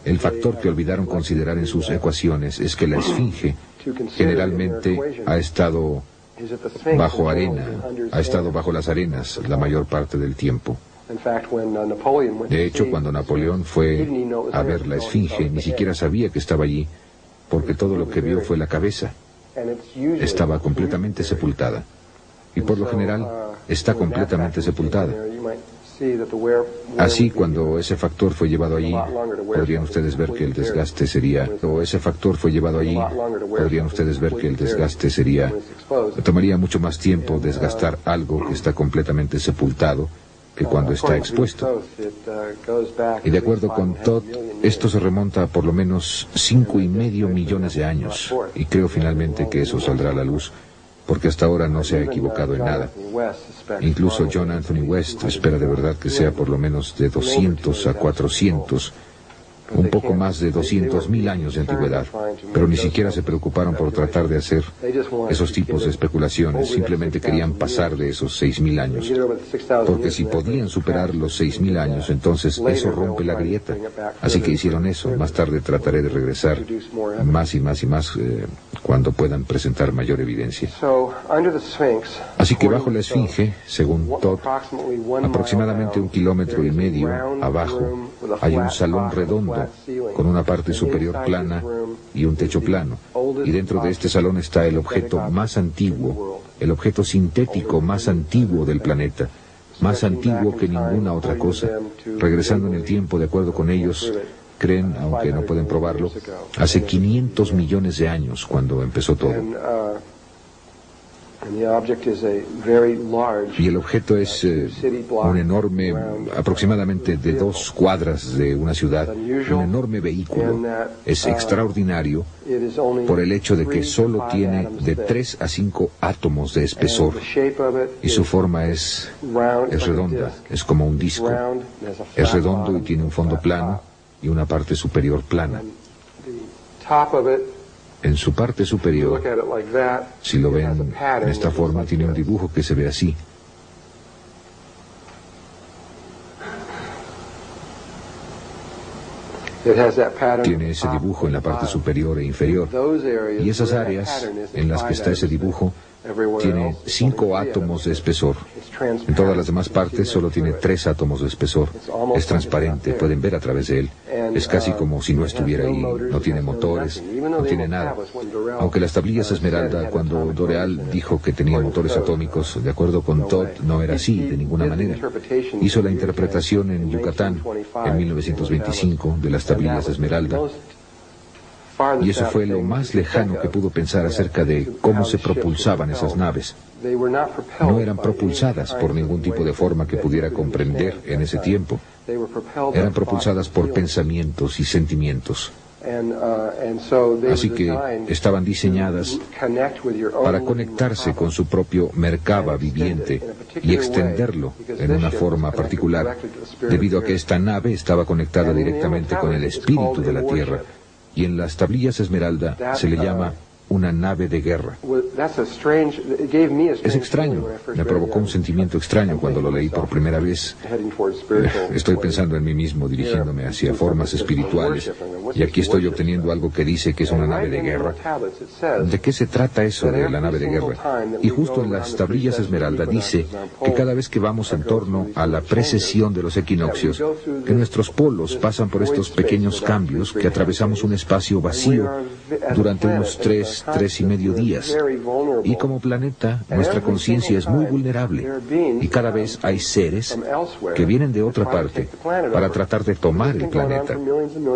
el factor que olvidaron considerar en sus ecuaciones es que la Esfinge generalmente ha estado bajo arena, ha estado bajo las arenas la mayor parte del tiempo. De hecho, cuando Napoleón fue a ver la Esfinge, ni siquiera sabía que estaba allí, porque todo lo que vio fue la cabeza. Estaba completamente sepultada. Y por lo general, está completamente sepultada. Así, cuando ese factor fue llevado allí, podrían ustedes ver que el desgaste sería... Tomaría mucho más tiempo desgastar algo que está completamente sepultado que cuando está expuesto. Y de acuerdo con Todd, esto se remonta a por lo menos 5,5 millones de años. Y creo finalmente que eso saldrá a la luz, porque hasta ahora no se ha equivocado en nada. Incluso John Anthony West espera de verdad que sea por lo menos de 200 a 400, un poco más de 200.000 años de antigüedad, pero ni siquiera se preocuparon por tratar de hacer esos tipos de especulaciones, simplemente querían pasar de esos 6.000 años, porque si podían superar los 6.000 años, entonces eso rompe la grieta, así que hicieron eso. Más tarde trataré de regresar más y más cuando puedan presentar mayor evidencia. Así que bajo la Esfinge, según Todd, aproximadamente 1,5 kilómetros abajo, hay un salón redondo con una parte superior plana y un techo plano. Y dentro de este salón está el objeto más antiguo, el objeto sintético más antiguo del planeta, más antiguo que ninguna otra cosa. Regresando en el tiempo, de acuerdo con ellos, creen, aunque no pueden probarlo, hace 500 millones de años cuando empezó todo. Y el objeto es un enorme, aproximadamente de 2 cuadras de una ciudad, un enorme vehículo. Es extraordinario por el hecho de que solo tiene de 3 a 5 átomos de espesor. Y su forma es redonda, es como un disco. Es redondo y tiene un fondo plano y una parte superior plana. En su parte superior, si lo ven en esta forma, tiene un dibujo que se ve así. Tiene ese dibujo en la parte superior e inferior. Y esas áreas en las que está ese dibujo tiene 5 átomos de espesor. En todas las demás partes solo tiene 3 átomos de espesor. Es transparente, pueden ver a través de él. Es casi como si no estuviera ahí. No tiene motores, no tiene nada. Aunque las tablillas Esmeralda, cuando Doreal dijo que tenía motores atómicos, de acuerdo con Todd, no era así, de ninguna manera. Hizo la interpretación en Yucatán, en 1925, de las tablillas Esmeralda. Y eso fue lo más lejano que pudo pensar acerca de cómo se propulsaban esas naves. No eran propulsadas por ningún tipo de forma que pudiera comprender en ese tiempo. Eran propulsadas por pensamientos y sentimientos. Así que estaban diseñadas para conectarse con su propio Merkaba viviente y extenderlo en una forma particular, debido a que esta nave estaba conectada directamente con el espíritu de la Tierra. Y en las tablillas esmeralda se le llama una nave de guerra. Es extraño, me provocó un sentimiento extraño cuando lo leí por primera vez. Estoy pensando en mí mismo, dirigiéndome hacia formas espirituales, y aquí estoy obteniendo algo que dice que es una nave de guerra. ¿De qué se trata eso de la nave de guerra? Y justo en las tablillas esmeralda dice que cada vez que vamos en torno a la precesión de los equinoccios, que nuestros polos pasan por estos pequeños cambios, que atravesamos un espacio vacío durante unos 3,5 días. Y como planeta, nuestra conciencia es muy vulnerable. Y cada vez hay seres que vienen de otra parte para tratar de tomar el planeta.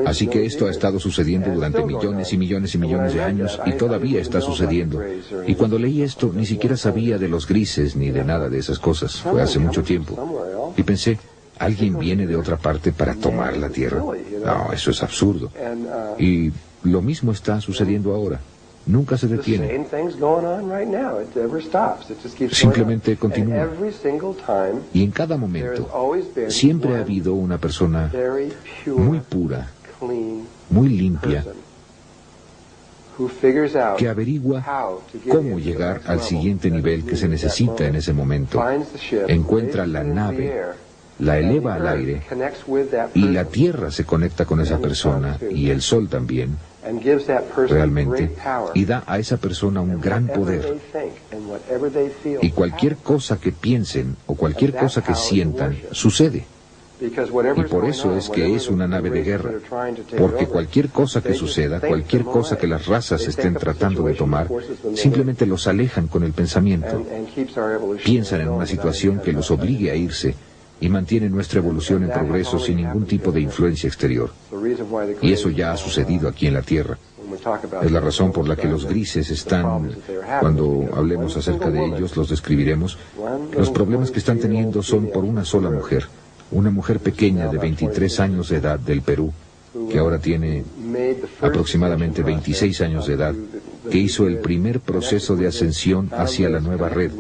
Así que esto ha estado sucediendo durante millones y millones y millones de años y todavía está sucediendo. Y cuando leí esto, ni siquiera sabía de los grises ni de nada de esas cosas. Fue hace mucho tiempo. Y pensé, ¿alguien viene de otra parte para tomar la Tierra? No, eso es absurdo. Y lo mismo está sucediendo ahora. Nunca se detiene. Simplemente continúa. Y en cada momento siempre ha habido una persona muy pura, muy limpia, que averigua cómo llegar al siguiente nivel que se necesita en ese momento. Encuentra la nave, la eleva al aire, y la Tierra se conecta con esa persona, y el Sol también, realmente, y da a esa persona un gran poder. Y cualquier cosa que piensen o cualquier cosa que sientan, sucede. Y por eso es que es una nave de guerra, porque cualquier cosa que suceda, cualquier cosa que las razas estén tratando de tomar, simplemente los alejan con el pensamiento. Piensan en una situación que los obligue a irse y mantienen nuestra evolución en progreso sin ningún tipo de influencia exterior. Y eso ya ha sucedido aquí en la Tierra. Es la razón por la que los grises están, cuando hablemos acerca de ellos, los describiremos. Los problemas que están teniendo son por una sola mujer, una mujer pequeña de 23 años de edad del Perú, que ahora tiene aproximadamente 26 años de edad, que hizo el primer proceso de ascensión hacia la nueva red.